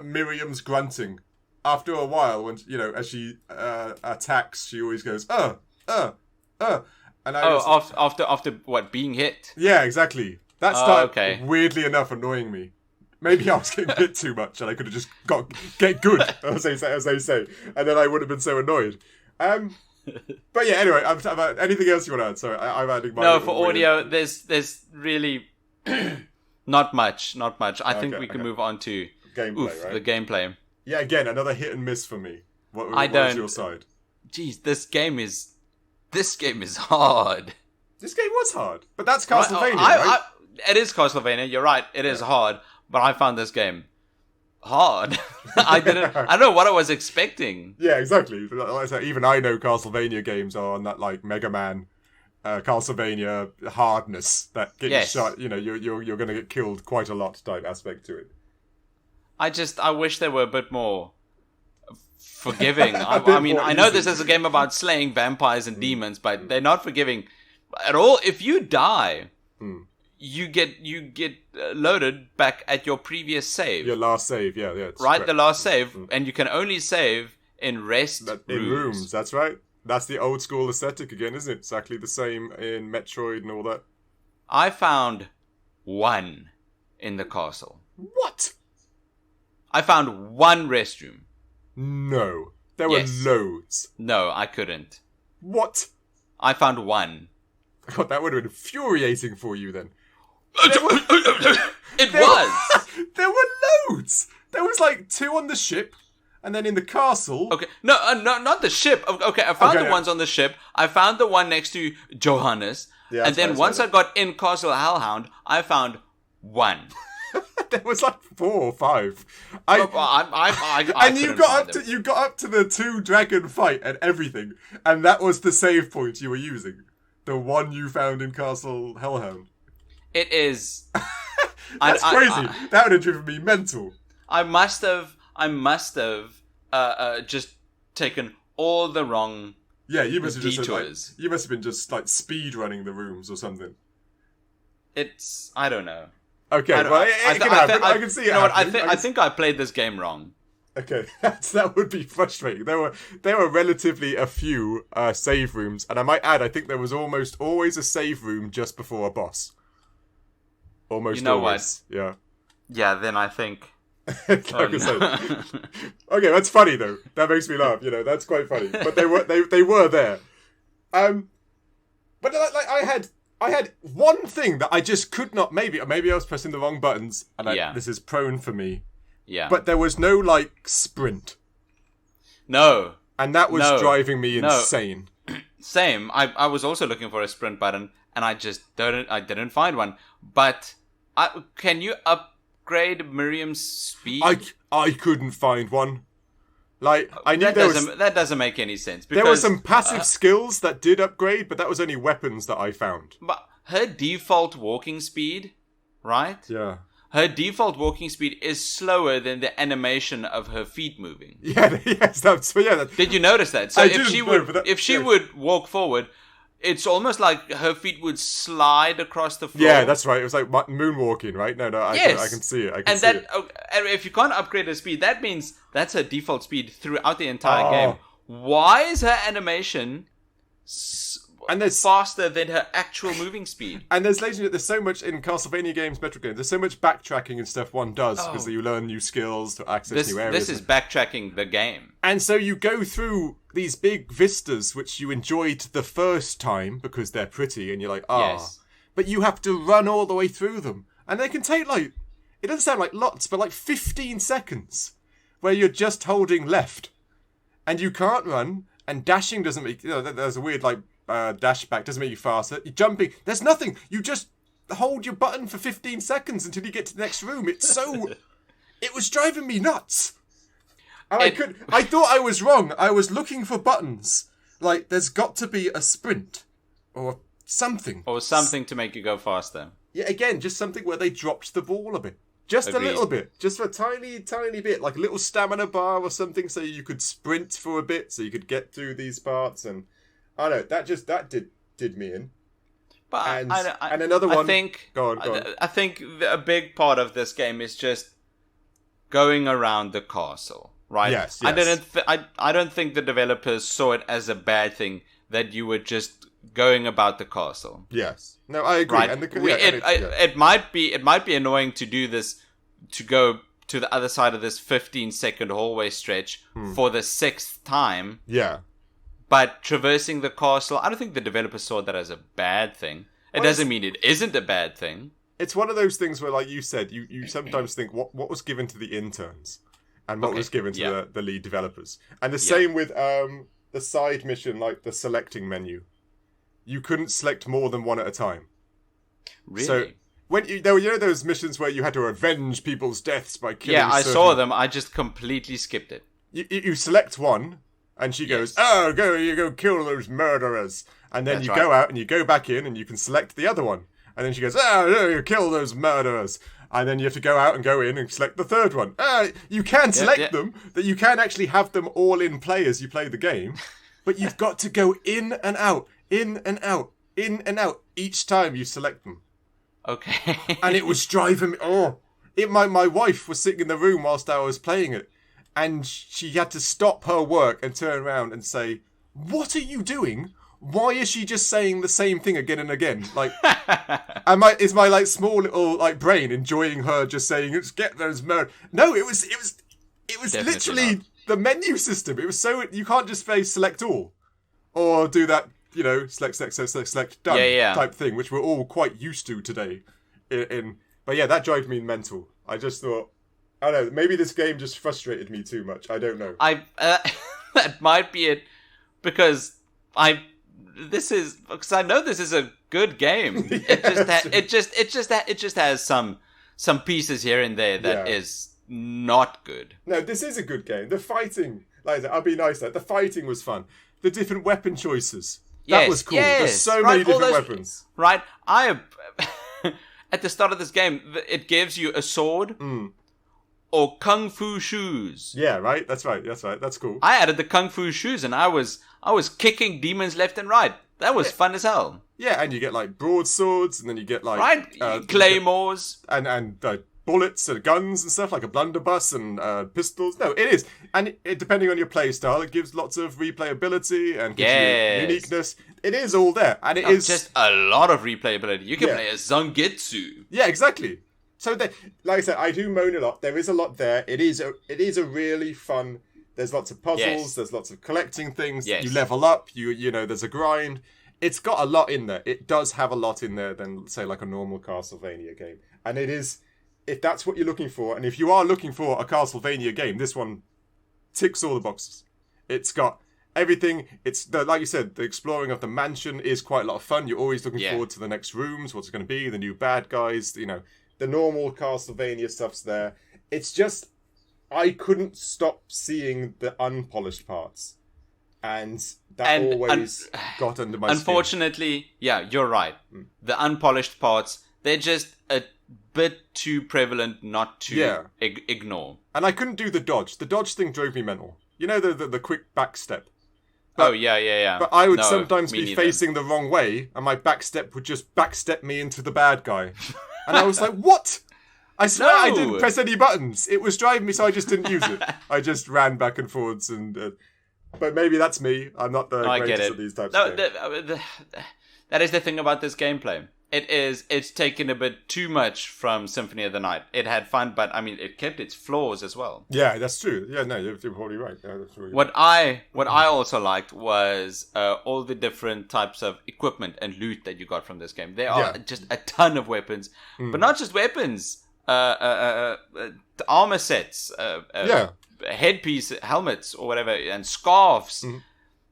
Miriam's grunting. After a while, when as she attacks, she always goes And after what, being hit? Yeah, exactly. That started weirdly enough annoying me. Maybe I was getting hit too much, and I could have just get good, as they say, and then I would have been so annoyed. But yeah, anyway, anything else you want to add? Sorry, I'm adding my. No, for audio, there's really not much. I think we can move on to gameplay. Right? The gameplay. Yeah, again, another hit and miss for me. What was your side? Jeez, this game is hard. This game was hard, but that's Castlevania, right? It is Castlevania. You're right. It is hard, but I found this game hard. I don't know what I was expecting. Yeah, exactly. Like I said, even I know Castlevania games are on that like Mega Man, Castlevania hardness that getting shot. You're going to get killed quite a lot type aspect to it. I wish there were a bit more forgiving. I mean, I know this is a game about slaying vampires and demons, but they're not forgiving at all. If you die, you get loaded back at your previous save. Your last save, yeah. Right, correct. The last save, and you can only save in rest rooms. In rooms, that's right. That's the old school aesthetic again, isn't it? Exactly the same in Metroid and all that. I found one in the castle. What? I found one restroom. No. There were loads. No, I couldn't. What? I found one. God, that would have been infuriating for you then. It was. There were loads. There was like 2 on the ship. And then in the castle... Okay, no, not the ship. Okay, I found the ones on the ship. I found the one next to Johannes. Yeah, and then once I got in Castle Hellhound, I found one. There was like 4 or 5. And you got up to the 2 dragon fight and everything. And that was the save point you were using. The one you found in Castle Hellhound. It is... That's crazy. That would have driven me mental. I must have just taken all the wrong you must have detours. Just you must have been just like speed running the rooms or something. I don't know. Okay, it can happen. I can see it. You know what? I think I played this game wrong. Okay, that would be frustrating. There were relatively a few save rooms, and I might add, I think there was almost always a save room just before a boss. Almost you know always. What? Yeah. Yeah, then I think... Okay, that's funny though. That makes me laugh. You know, that's quite funny. But they were there. But like I had one thing that I just could not. Maybe I was pressing the wrong buttons, and this is prone for me. Yeah. But there was no like sprint. No. And that was driving me insane. Same. I was also looking for a sprint button, and I didn't find one. But can you upgrade Miriam's speed? I couldn't find one. Like I knew that doesn't make any sense. Because, there were some passive skills that did upgrade, but that was only weapons that I found. But her default walking speed, right? Yeah. Her default walking speed is slower than the animation of her feet moving. Yeah, yes, Did you notice that? So if she would walk forward, it's almost like her feet would slide across the floor. Yeah, that's right. It was like moonwalking, right? No, I can see it. And if you can't upgrade her speed, that means that's her default speed throughout the entire game. Why is her animation faster than her actual moving speed? And there's so much in Castlevania games, Metroid games. There's so much backtracking and stuff one does because you learn new skills to access new areas. This is backtracking the game. And so you go through these big vistas which you enjoyed the first time because they're pretty and you're like, yes. But you have to run all the way through them. And they can take it doesn't sound like lots, but like 15 seconds where you're just holding left. And you can't run, and dashing doesn't make, there's a weird dash back, doesn't make you faster. You're jumping, there's nothing. You just hold your button for 15 seconds until you get to the next room. It was driving me nuts. And I thought I was wrong. I was looking for buttons. Like, there's got to be a sprint. Or something. Or something to make you go faster. Yeah, again, just something where they dropped the ball a bit. Just Agreed. A little bit. Just for a tiny, tiny bit. Like a little stamina bar or something so you could sprint for a bit. So you could get through these parts. And I don't know, that did me in. But and another one. Go on. I think a big part of this game is just going around the castle. Right. Yes. I don't think the developers saw it as a bad thing that you were just going about the castle. Yes. No, I agree. Right. And it might be annoying to do this, to go to the other side of this 15-second hallway stretch for the 6th time. Yeah. But traversing the castle, I don't think the developers saw that as a bad thing. It doesn't mean it isn't a bad thing. It's one of those things where, like you said, you sometimes think what was given to the interns. And what was given to the lead developers. And the same with the side mission, like the selecting menu. You couldn't select more than one at a time. Really? So when there were those missions where you had to avenge people's deaths by killing. Yeah, I saw them. I just completely skipped it. You select one, and she goes, "Oh, go kill those murderers," and then go out and you go back in and you can select the other one, and then she goes, "Oh, no, you kill those murderers." And then you have to go out and go in and select the third one. You can select them, that you can actually have them all in play as you play the game. But you've got to go in and out, in and out, in and out each time you select them. Okay. And it was driving me... My wife was sitting in the room whilst I was playing it. And she had to stop her work and turn around and say, "What are you doing? Why is she just saying the same thing again and again?" Like, is my like small little like brain enjoying her just saying, "Let's get those murder." No, it was Definitely literally not. the menu system. It was so you can't just say select all, or do that select done type thing, which we're all quite used to today. But yeah, that drove me mental. I just thought, I don't know, maybe this game just frustrated me too much. I don't know. That might be it, because I know this is a good game. It just has some pieces here and there that is not good. No, this is a good game. The fighting, like I'll be nice. The fighting was fun. The different weapon choices, that was cool. There's so many different weapons. Right, at the start of this game, it gives you a sword or kung fu shoes. Yeah, right. That's right. That's cool. I added the kung fu shoes, and I was kicking demons left and right. That was fun as hell. Yeah, and you get like broadswords, and then you get like claymores and bullets and guns and stuff, like a blunderbuss and pistols. No, it is, and depending on your play style, it gives lots of replayability and gives you uniqueness. It is all there, and it is just a lot of replayability. You can play as Zangetsu. Yeah, exactly. So, like I said, I do moan a lot. There is a lot there. It is a really fun. There's lots of puzzles. Yes. There's lots of collecting things. Yes. You level up. You know, there's a grind. It's got a lot in there. It does have a lot in there than, say, like a normal Castlevania game. And it is, if that's what you're looking for, and if you are looking for a Castlevania game, this one ticks all the boxes. It's got everything. It's like you said, the exploring of the mansion is quite a lot of fun. You're always looking forward to the next rooms, what's it going to be, the new bad guys, you know. The normal Castlevania stuff's there. It's just, I couldn't stop seeing the unpolished parts. And that always got under my skin. Unfortunately, yeah, you're right. The unpolished parts, they're just a bit too prevalent not to ignore. And I couldn't do the dodge. The dodge thing drove me mental. You know, the quick back step. But, yeah. But I would sometimes be facing the wrong way, and my back step would just backstep me into the bad guy. And I was like, what? I swear I didn't press any buttons. It was driving me, so I just didn't use it. I just ran back and forwards. But maybe that's me. I'm not the greatest at these types of games. That is the thing about this gameplay. It's taken a bit too much from Symphony of the Night. It had fun, but I mean, it kept its flaws as well. Yeah, that's true. Yeah, no, you're probably right. Yeah, that's really what I also liked was all the different types of equipment and loot that you got from this game. There are just a ton of weapons, but not just weapons. Armor sets, headpiece, helmets, or whatever, and scarves,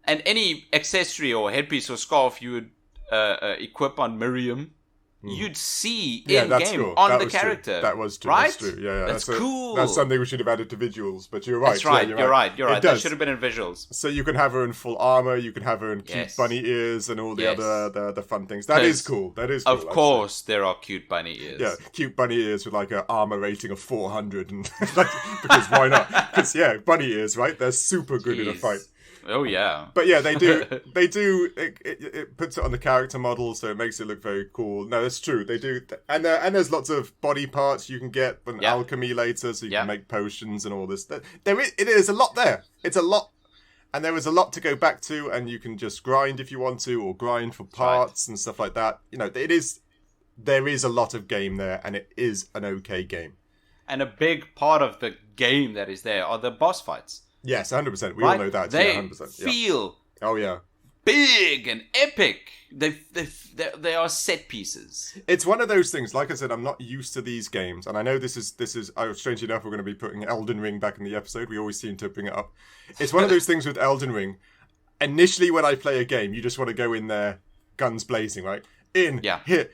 and any accessory or headpiece or scarf you would equip on Miriam, you'd see in game on the character. True. That was true. Right? That's true. Yeah, that's cool. That's something we should have added to visuals. But you're right. That's right. Yeah, you're right. That should have been in visuals. So you can have her in full armor. You can have her in cute bunny ears and all the other the fun things. That is cool. That is cool. Of course, there are cute bunny ears. Yeah, cute bunny ears with like an armor rating of 400, and because why not? Because bunny ears, right? They're super good in a fight. Oh yeah, but yeah, they do. It puts it on the character model, so it makes it look very cool. No, that's true. They do, and there's lots of body parts you can get from alchemy later, so you can make potions and all this. It is a lot there. It's a lot, and there is a lot to go back to, and you can just grind if you want to, or grind for parts and stuff like that. You know, there is a lot of game there, and it is an okay game. And a big part of the game that is there are the boss fights. Yes, 100%. We all know that. They 100%. feel big and epic. They are set pieces. It's one of those things. Like I said, I'm not used to these games, and I know this is. Strangely enough, we're going to be putting Elden Ring back in the episode. We always seem to bring it up. It's one of those things with Elden Ring. Initially, when I play a game, you just want to go in there, guns blazing, right? Hit,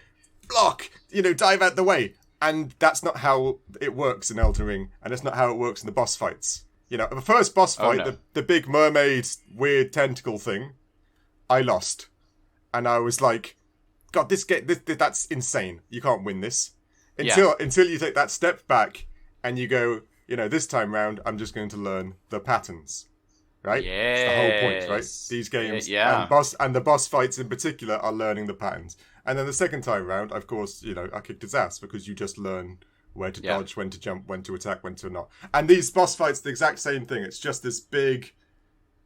block. Dive out the way, and that's not how it works in Elden Ring, and it's not how it works in the boss fights. The first boss fight, the big mermaid weird tentacle thing, I lost. And I was like, God, this game, that's insane. You can't win this. Until you take that step back and you go, this time round, I'm just going to learn the patterns. Right? Yes. It's the whole point, right? These games and the boss fights in particular are learning the patterns. And then the second time round, of course, I kicked his ass because you just learn where to dodge, when to jump, when to attack, when to not. And these boss fights, the exact same thing. It's just this big,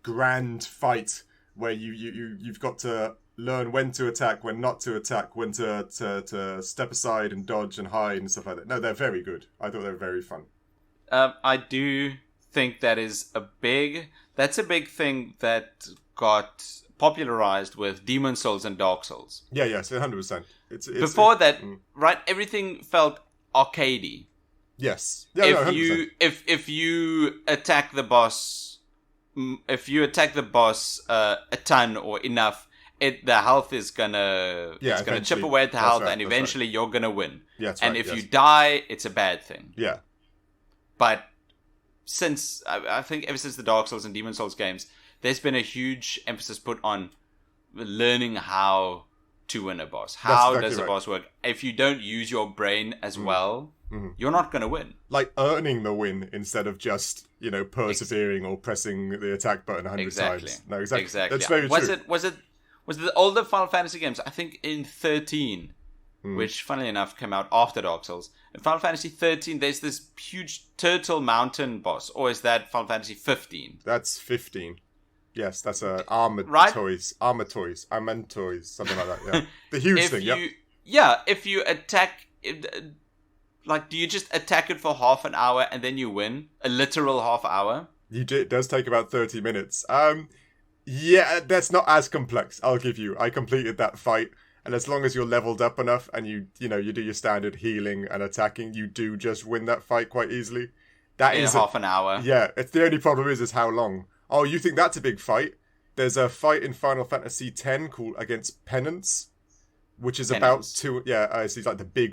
grand fight where you've got to learn when to attack, when not to attack, when to step aside and dodge and hide and stuff like that. No, they're very good. I thought they were very fun. I do think that's a big thing that got popularized with Demon Souls and Dark Souls. Yeah, yes, 100%. Before that, right, everything felt arcadey. Yes. Yeah, if you attack the boss, a ton or enough, the health is gonna chip away at the health, and eventually you're gonna win. Yeah, and if you die, it's a bad thing. Yeah. But since I think ever since the Dark Souls and Demon Souls games, there's been a huge emphasis put on learning how to win a boss. How does a boss work? If you don't use your brain as well, you're not going to win. Like earning the win instead of just, persevering or pressing the attack button 100 times. No, exactly. That's very true. Was it the older Final Fantasy games? I think in 13, which funnily enough came out after Dark Souls. In Final Fantasy 13, there's this huge turtle mountain boss. Or is that Final Fantasy 15? That's 15. Yes, that's Armored Toys, something like that, yeah. The huge thing, Yeah, if you attack, do you just attack it for half an hour and then you win? A literal half hour? It does take about 30 minutes. Yeah, that's not as complex, I'll give you. I completed that fight, and as long as you're leveled up enough and you do your standard healing and attacking, you do just win that fight quite easily. That is half an hour. Yeah, it's the only problem is how long. Oh, you think that's a big fight? There's a fight in Final Fantasy X called against Penance, which is about two. Yeah, he's like the big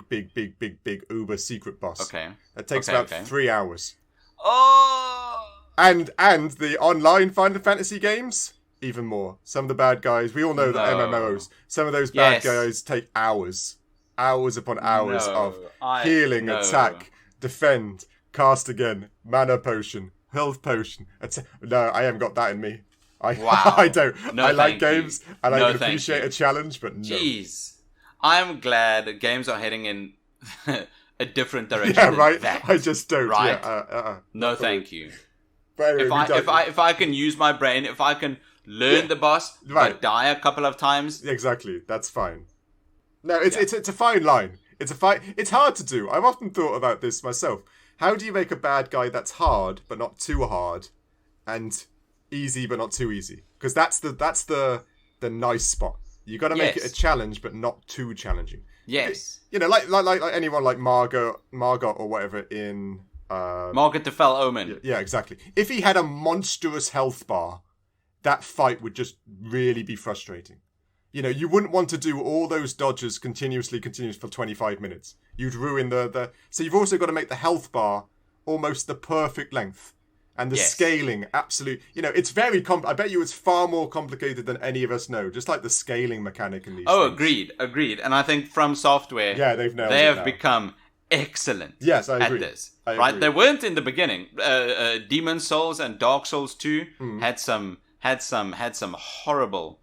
uber secret boss. Okay. It takes about 3 hours. Oh. And the online Final Fantasy games, even more. Some of the bad guys, we all know that MMOs. Some of those bad guys take hours upon hours of healing, attack, defend, cast again, mana potion. Health potion. No, I haven't got that in me. I don't. No, I like games and I can appreciate a challenge, but no. Jeez. I'm glad games are heading in a different direction. Yeah, right. That, I just don't. Right? Yeah, no, thank you. But anyway, if I can use my brain, if I can learn the boss, but die a couple of times. Exactly. That's fine. No, it's a fine line. It's hard to do. I've often thought about this myself. How do you make a bad guy that's hard but not too hard, and easy but not too easy? Because that's the nice spot. You got to make it a challenge but not too challenging. Yes. Like anyone like Margot or whatever in Margot the Fell Omen. Yeah, exactly. If he had a monstrous health bar, that fight would just really be frustrating. You wouldn't want to do all those dodges continuous for 25 minutes. You'd ruin the... So you've also got to make the health bar almost the perfect length. And the scaling, absolute... it's very... I bet you it's far more complicated than any of us know. Just like the scaling mechanic in these things. Agreed. And I think From Software... Yeah, they've nailed it They have now. become excellent I agree. at this. Right? They weren't in the beginning. Demon Souls and Dark Souls 2 had some horrible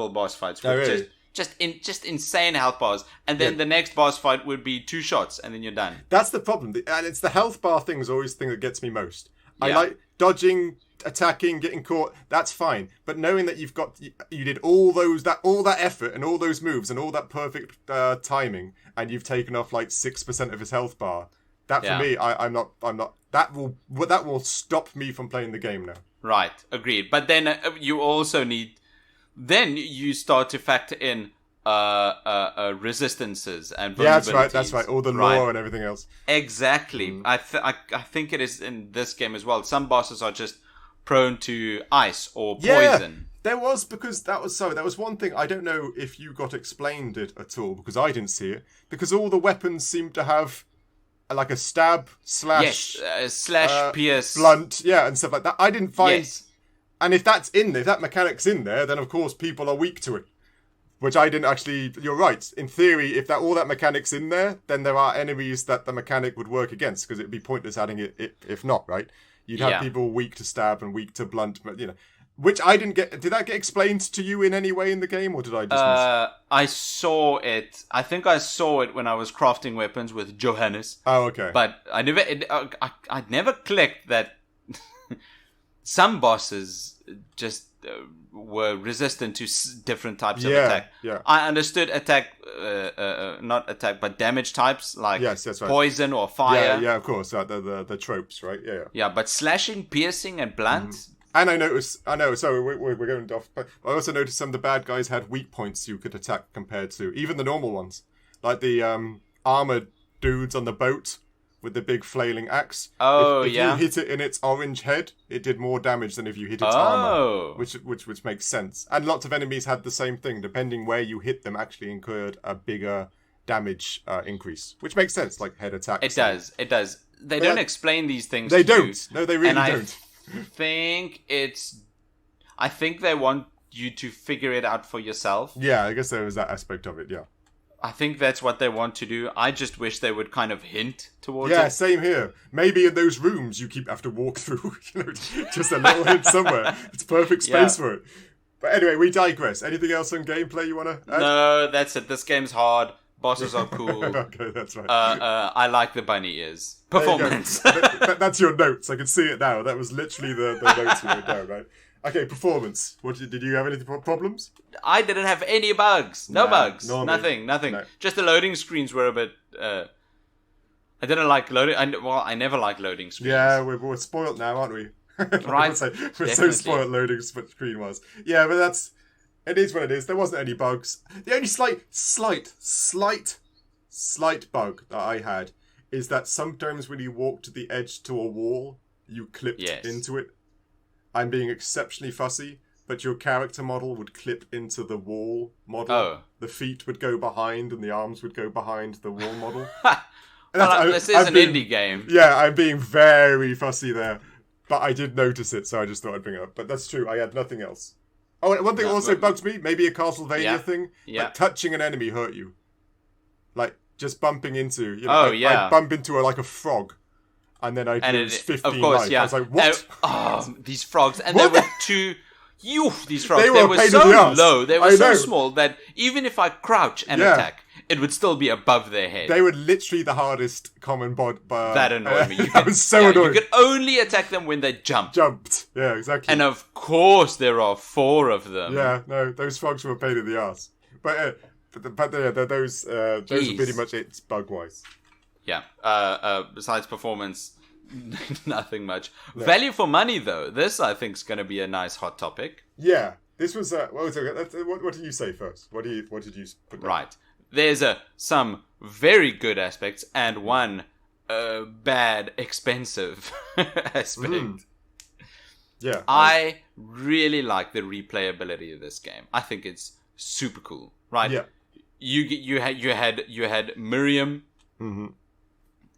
boss fights with just insane health bars, and then the next boss fight would be 2 shots and then you're done. That's the problem, and it's the health bar thing is always the thing that gets me most. I like dodging, attacking, getting caught. That's fine, but knowing that you did all that effort and all those moves and all that perfect timing, and you've taken off like 6% of his health bar. That for me, I'm not. That will stop me from playing the game now. Right, agreed. But then you also need. Then you start to factor in resistances and vulnerabilities. Yeah, that's right. All the lore and everything else. Exactly. I think it is in this game as well. Some bosses are just prone to ice or poison. There was, because that was one thing. I don't know if you got explained it at all, because I didn't see it. Because all the weapons seem to have like a stab, slash pierce, blunt, and stuff like that. I didn't find... Yes. And if that mechanic's in there, then of course people are weak to it. Which I didn't actually... You're right. In theory, if all that mechanic's in there, then there are enemies that the mechanic would work against, because it'd be pointless adding it if not, right? You'd have people weak to stab and weak to blunt, you know. Which I didn't get... Did that get explained to you in any way in the game, or did I just miss? I saw it. I think I saw it when I was crafting weapons with Johannes. Oh, okay. But I never clicked that some bosses just... were resistant to different types of attack. Yeah. I understood not attack, but damage types like yes, that's right. Poison or fire. Yeah, of course. The tropes, right? Yeah. Yeah, but slashing, piercing, and blunt. And I know. So we're going off. But I also noticed some of the bad guys had weak points you could attack compared to even the normal ones, like the armored dudes on the boat with the big flailing axe. If you hit it in its orange head, it did more damage than if you hit its armor, which makes sense. And lots of enemies had the same thing. Depending where you hit them, actually incurred a bigger damage increase, which makes sense. Like head attacks. It does. They don't explain these things. They don't. No, they really don't. I think they want you to figure it out for yourself. Yeah, I guess there was that aspect of it. Yeah. I think that's what they want to do. I just wish they would kind of hint towards it. Yeah, same here. Maybe in those rooms you have to walk through, just a little hint somewhere. It's perfect space for it. But anyway, we digress. Anything else on gameplay you want to add? No, that's it. This game's hard. Bosses are cool. Okay, that's right. I like the bunny ears. Performance. That's your notes. I can see it now. That was literally the notes you wrote down, right? Okay, performance. Did you have any problems? I didn't have any bugs. No bugs. Nothing. No. Just the loading screens were a bit... I didn't like loading... I never like loading screens. Yeah, we're spoiled now, aren't we? Right. We're so spoiled loading screen was. Yeah, but it is what it is. There wasn't any bugs. The only slight bug that I had is that sometimes when you walk to the edge to a wall, you clipped into it. I'm being exceptionally fussy, but your character model would clip into the wall model. Oh. The feet would go behind and the arms would go behind the wall model. This is an indie game. Yeah, I'm being very fussy there. But I did notice it, so I just thought I'd bring it up. But that's true, I had nothing else. Oh, and one thing also bugs me, maybe a Castlevania thing. Yeah. Like touching an enemy hurt you. Like, just bumping into, I bump into a frog. And then I lose 15 life. Yeah. I was like, what? These frogs. And they were too... these frogs. They were so low. They were so small that even if I crouch and attack, it would still be above their head. They were literally the hardest common bod. That annoyed me. I was so annoyed. You could only attack them when they jumped. Yeah, exactly. And of course there are 4 of them. Yeah, no, those frogs were a pain in the ass. But those were pretty much it bug-wise. Yeah. Besides performance, nothing much. No. Value for money, though. This, I think, is going to be a nice hot topic. Yeah. This was... what did you say first? What did you put down? Right. There's some very good aspects and one bad, expensive aspect. Yeah. I really like the replayability of this game. I think it's super cool. Right? Yeah. You had Miriam... Mm-hmm.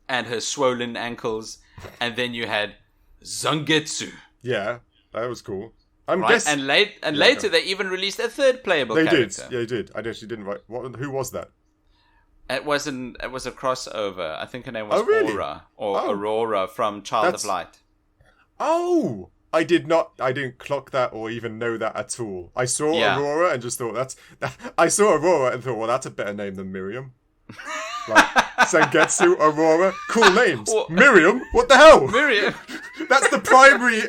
and her swollen ankles, and then you had Zangetsu. Yeah, that was cool. Later they even released a third playable character. They did. I actually didn't write. Who was that? It was a crossover. I think her name was Aura Aurora from Child of Light. Oh, I didn't clock that or even know that at all. I saw Aurora and just thought I saw Aurora and thought, well, that's a better name than Miriam. Like Zangetsu, Aurora, cool names. Miriam, what the hell? Miriam, that's the primary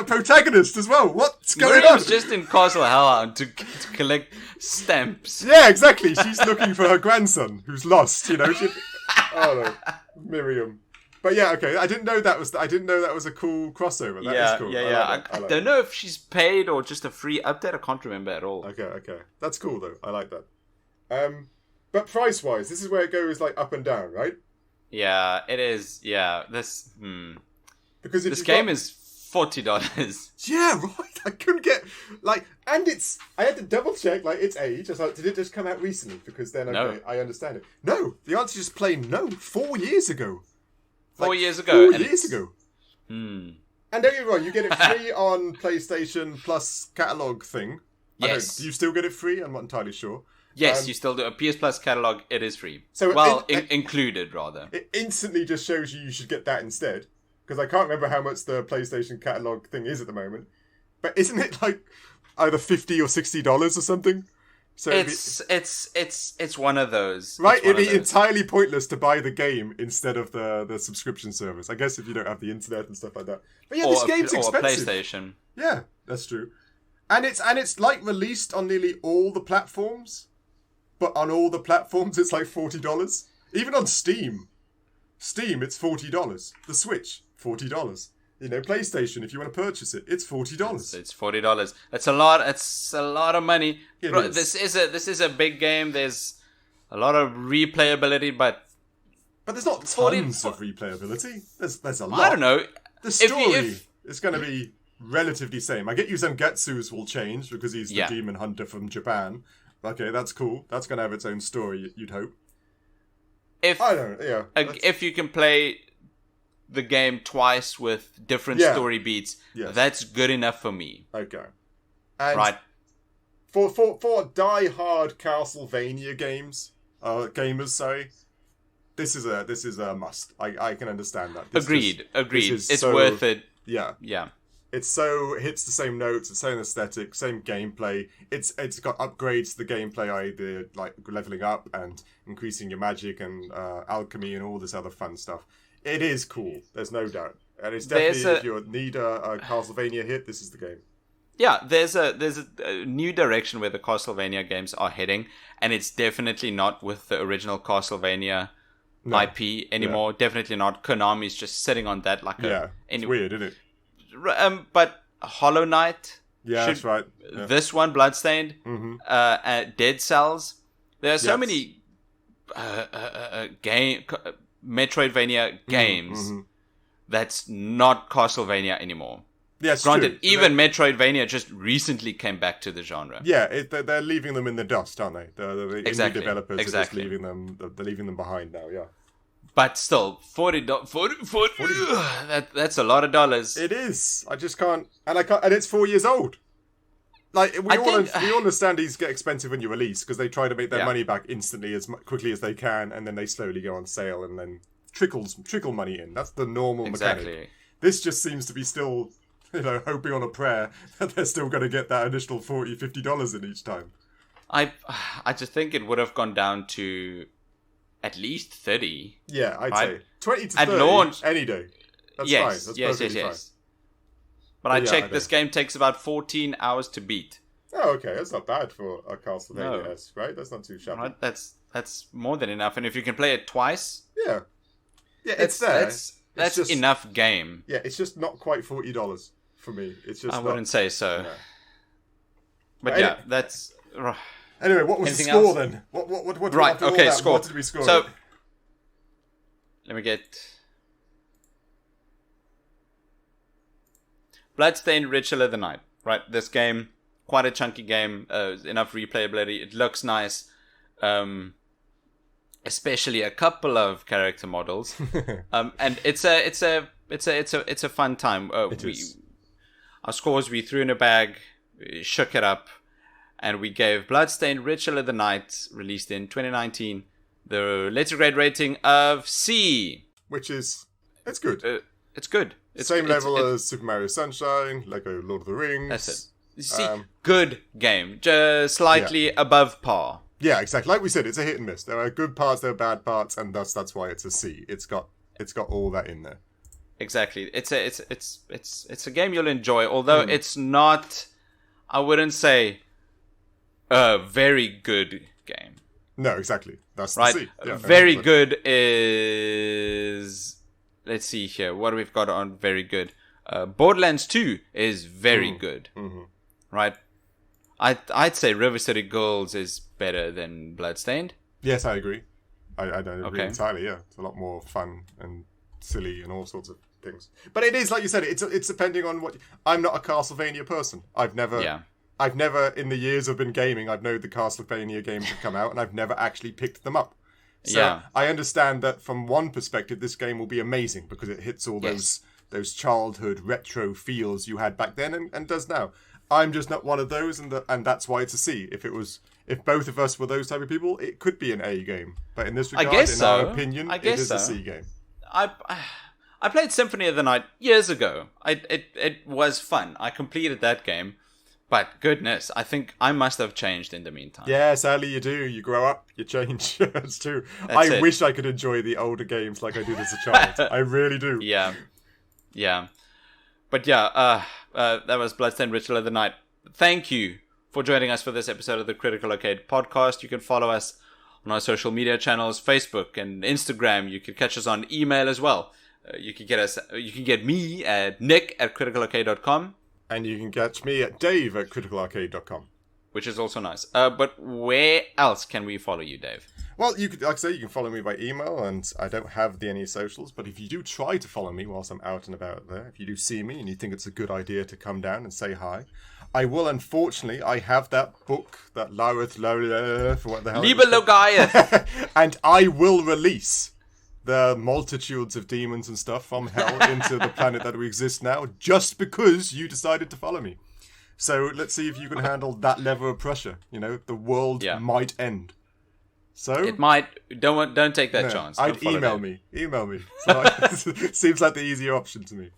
protagonist as well. What's going on? Miriam's just in Castle Hellhound to collect stamps. Yeah, exactly. She's looking for her grandson who's lost. Miriam. But yeah, okay. I didn't know that was a cool crossover. That is cool. Yeah. I don't know if she's paid or just a free update. I can't remember at all. Okay. That's cool though. I like that. But price-wise, this is where it goes like up and down, right? Yeah, it is. Yeah, this... Because this game is $40. Yeah, right. I couldn't get... and it's... I had to double-check, its age. I was like, did it just come out recently? Because then, no. I understand it. No, the answer is plain no. 4 years ago. 4 years ago. 4 years ago. And don't get me wrong, you get it free on PlayStation Plus catalog thing. Yes. Do you still get it free? I'm not entirely sure. Yes, you still do. A PS Plus catalog, it is free. So included, rather. It instantly just shows you should get that instead. Because I can't remember how much the PlayStation catalog thing is at the moment. But isn't it like either $50 or $60 or something? So it's one of those. Right, it'd be entirely pointless to buy the game instead of the subscription service. I guess if you don't have the internet and stuff like that. But yeah, this game's expensive. Or a PlayStation. Yeah, that's true. And it's like released on nearly all the platforms. But on all the platforms it's like $40. Even on Steam. It's $40. The Switch, $40. You know, PlayStation, if you want to purchase it, it's $40. It's $40. It's a lot. It's a lot of money. This is a big game. There's a lot of replayability, but there's not tons of replayability. There's a lot. I don't know. The story is going to be relatively same. I get you Zangetsu's will change because he's the demon hunter from Japan. Okay, that's cool. That's going to have its own story, you'd hope. If you can play the game twice with different story beats, that's good enough for me. Okay. And right. For die-hard Castlevania gamers, this is a must. I can understand that. Agreed. It's worth it. Yeah. Yeah. It hits the same notes, the same aesthetic, same gameplay. It's got upgrades to the gameplay, either like leveling up and increasing your magic and alchemy and all this other fun stuff. It is cool. There's no doubt, and it's definitely if you need a Castlevania hit, this is the game. Yeah, there's a new direction where the Castlevania games are heading, and it's definitely not with the original Castlevania IP anymore. Yeah. Definitely not. Konami's just sitting on that like it's weird, isn't it? But Hollow Knight. Yeah, that's right. Yeah. This one, Bloodstained, Dead Cells. There are so many Metroidvania games that's not Castlevania anymore. Yes, granted, true. Even Metroidvania just recently came back to the genre. Yeah, they're leaving them in the dust, aren't they? The indie developers are just leaving them. They're leaving them behind now. Yeah. But still, $40. That's a lot of dollars. It is. I just can't, and it's 4 years old. Like we all understand these get expensive when you release because they try to make their money back instantly as quickly as they can, and then they slowly go on sale and then trickle money in. That's the normal mechanic. This just seems to be still, hoping on a prayer that they're still going to get that additional $40, $50 in each time. I just think it would have gone down to at least 30. Yeah, I'd say 20 to 30 at launch any day. That's fine. That's perfectly fine. But I checked, this game takes about 14 hours to beat. Oh, okay. That's not bad for a Castlevania, right? That's not too shabby. Right? That's more than enough. And if you can play it twice... Yeah, it's there. That's just enough game. Yeah, it's just not quite $40 for me. It's just I wouldn't say so. No. But that's... Anyway, what was the score then? What right, okay, score. What did we score? So, let me get... Bloodstained Ritual of the Night. Right, this game, quite a chunky game, enough replayability. It looks nice, especially a couple of character models, and it's a fun time. Our scores we threw in a bag, we shook it up, and we gave Bloodstained Ritual of the Night, released in 2019, the letter grade rating of C, which is it's good. It's good. Same level as Super Mario Sunshine, Lego Lord of the Rings. That's it. You see, good game. Just slightly above par. Yeah, exactly. Like we said, it's a hit and miss. There are good parts, there are bad parts, and that's why it's a C. It's got all that in there. Exactly. It's a game you'll enjoy, although it's not, I wouldn't say, a very good game. No, exactly. That's right. The C. Yeah, very good is... Let's see here. What we've got on very good. Borderlands 2 is very good. Mm-hmm. Right? I'd say River City Girls is better than Bloodstained. Yes, I agree. I don't agree entirely, yeah. It's a lot more fun and silly and all sorts of things. But it is, like you said, it's depending on what... I'm not a Castlevania person. I've never, in the years I've been gaming, I've known the Castlevania games have come out, and I've never actually picked them up. So I understand that from one perspective, this game will be amazing because it hits all those childhood retro feels you had back then and does now. I'm just not one of those, and that's why it's a C. If both of us were those type of people, it could be an A game. But in this regard, our opinion, it is a C game. I played Symphony of the Night years ago. It was fun. I completed that game. But goodness, I think I must have changed in the meantime. Yeah, sadly you do. You grow up, you change. That's true. I wish I could enjoy the older games like I did as a child. I really do. Yeah. But yeah, that was Bloodstained Ritual of the Night. Thank you for joining us for this episode of the Critical Arcade podcast. You can follow us on our social media channels, Facebook and Instagram. You can catch us on email as well. You can get me at nick@criticalarcade.com. And you can catch me at dave@criticalarcade.com. Which is also nice. But where else can we follow you, Dave? Well, you could, like I say, you can follow me by email, and I don't have any socials, but if you do try to follow me whilst I'm out and about there, if you do see me and you think it's a good idea to come down and say hi, I will, unfortunately, I have that book, that Lareth Loleth, for what the hell Liebe Logaiath! And I will release the multitudes of demons and stuff from hell into the planet that we exist now, just because you decided to follow me. So let's see if you can handle that level of pressure. You know, the world might end. So it might. Don't take that chance. I'd email me. So seems like the easier option to me.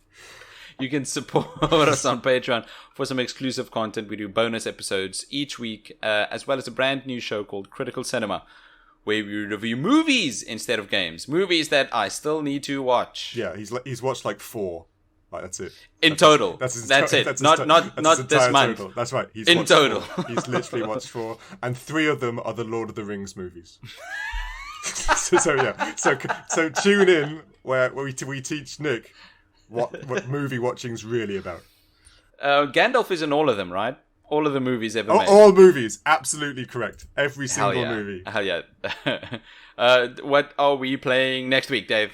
You can support us on Patreon for some exclusive content. We do bonus episodes each week, as well as a brand new show called Critical Cinema, where we review movies instead of games. Movies that I still need to watch. Yeah, he's watched like 4. Like, that's it. That's it. That's not this month. Total. That's right. He's in total. 4. He's literally watched 4, and 3 of them are the Lord of the Rings movies. So tune in where we teach Nick what movie watching's really about. Gandalf is in all of them, right? All of the movies ever made. All movies, absolutely correct. Every single movie. Hell yeah. What are we playing next week, Dave?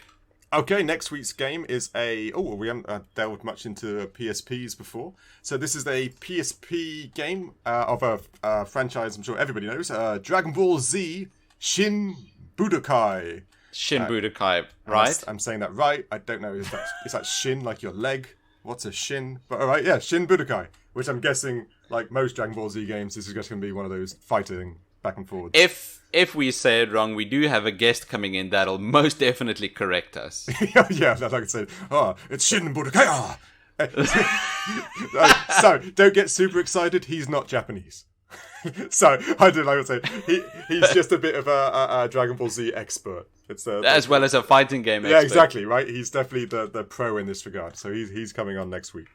Okay, next week's game is we haven't delved much into PSPs before. So this is a PSP game of a franchise I'm sure everybody knows. Dragon Ball Z Shin Budokai. Shin Budokai, right? I'm saying that right. I don't know, is that shin like your leg? What's a shin? But alright, yeah, Shin Budokai. Which I'm guessing, like most Dragon Ball Z games, this is just going to be one of those fighting back and forward. If we say it wrong, we do have a guest coming in that'll most definitely correct us. Yeah, like I said, it's Shin Budokai. So, don't get super excited. He's not Japanese. So, I don't know what to say. He's just a bit of a Dragon Ball Z expert. It's as well as a fighting game expert. Yeah, exactly, right? He's definitely the pro in this regard. So he's coming on next week.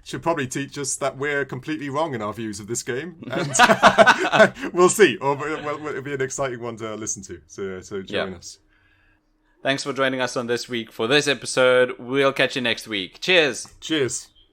Should probably teach us that we're completely wrong in our views of this game, and we'll see. Or it'll be an exciting one to listen to. So join us. Thanks for joining us on this week for this episode. We'll catch you next week. Cheers.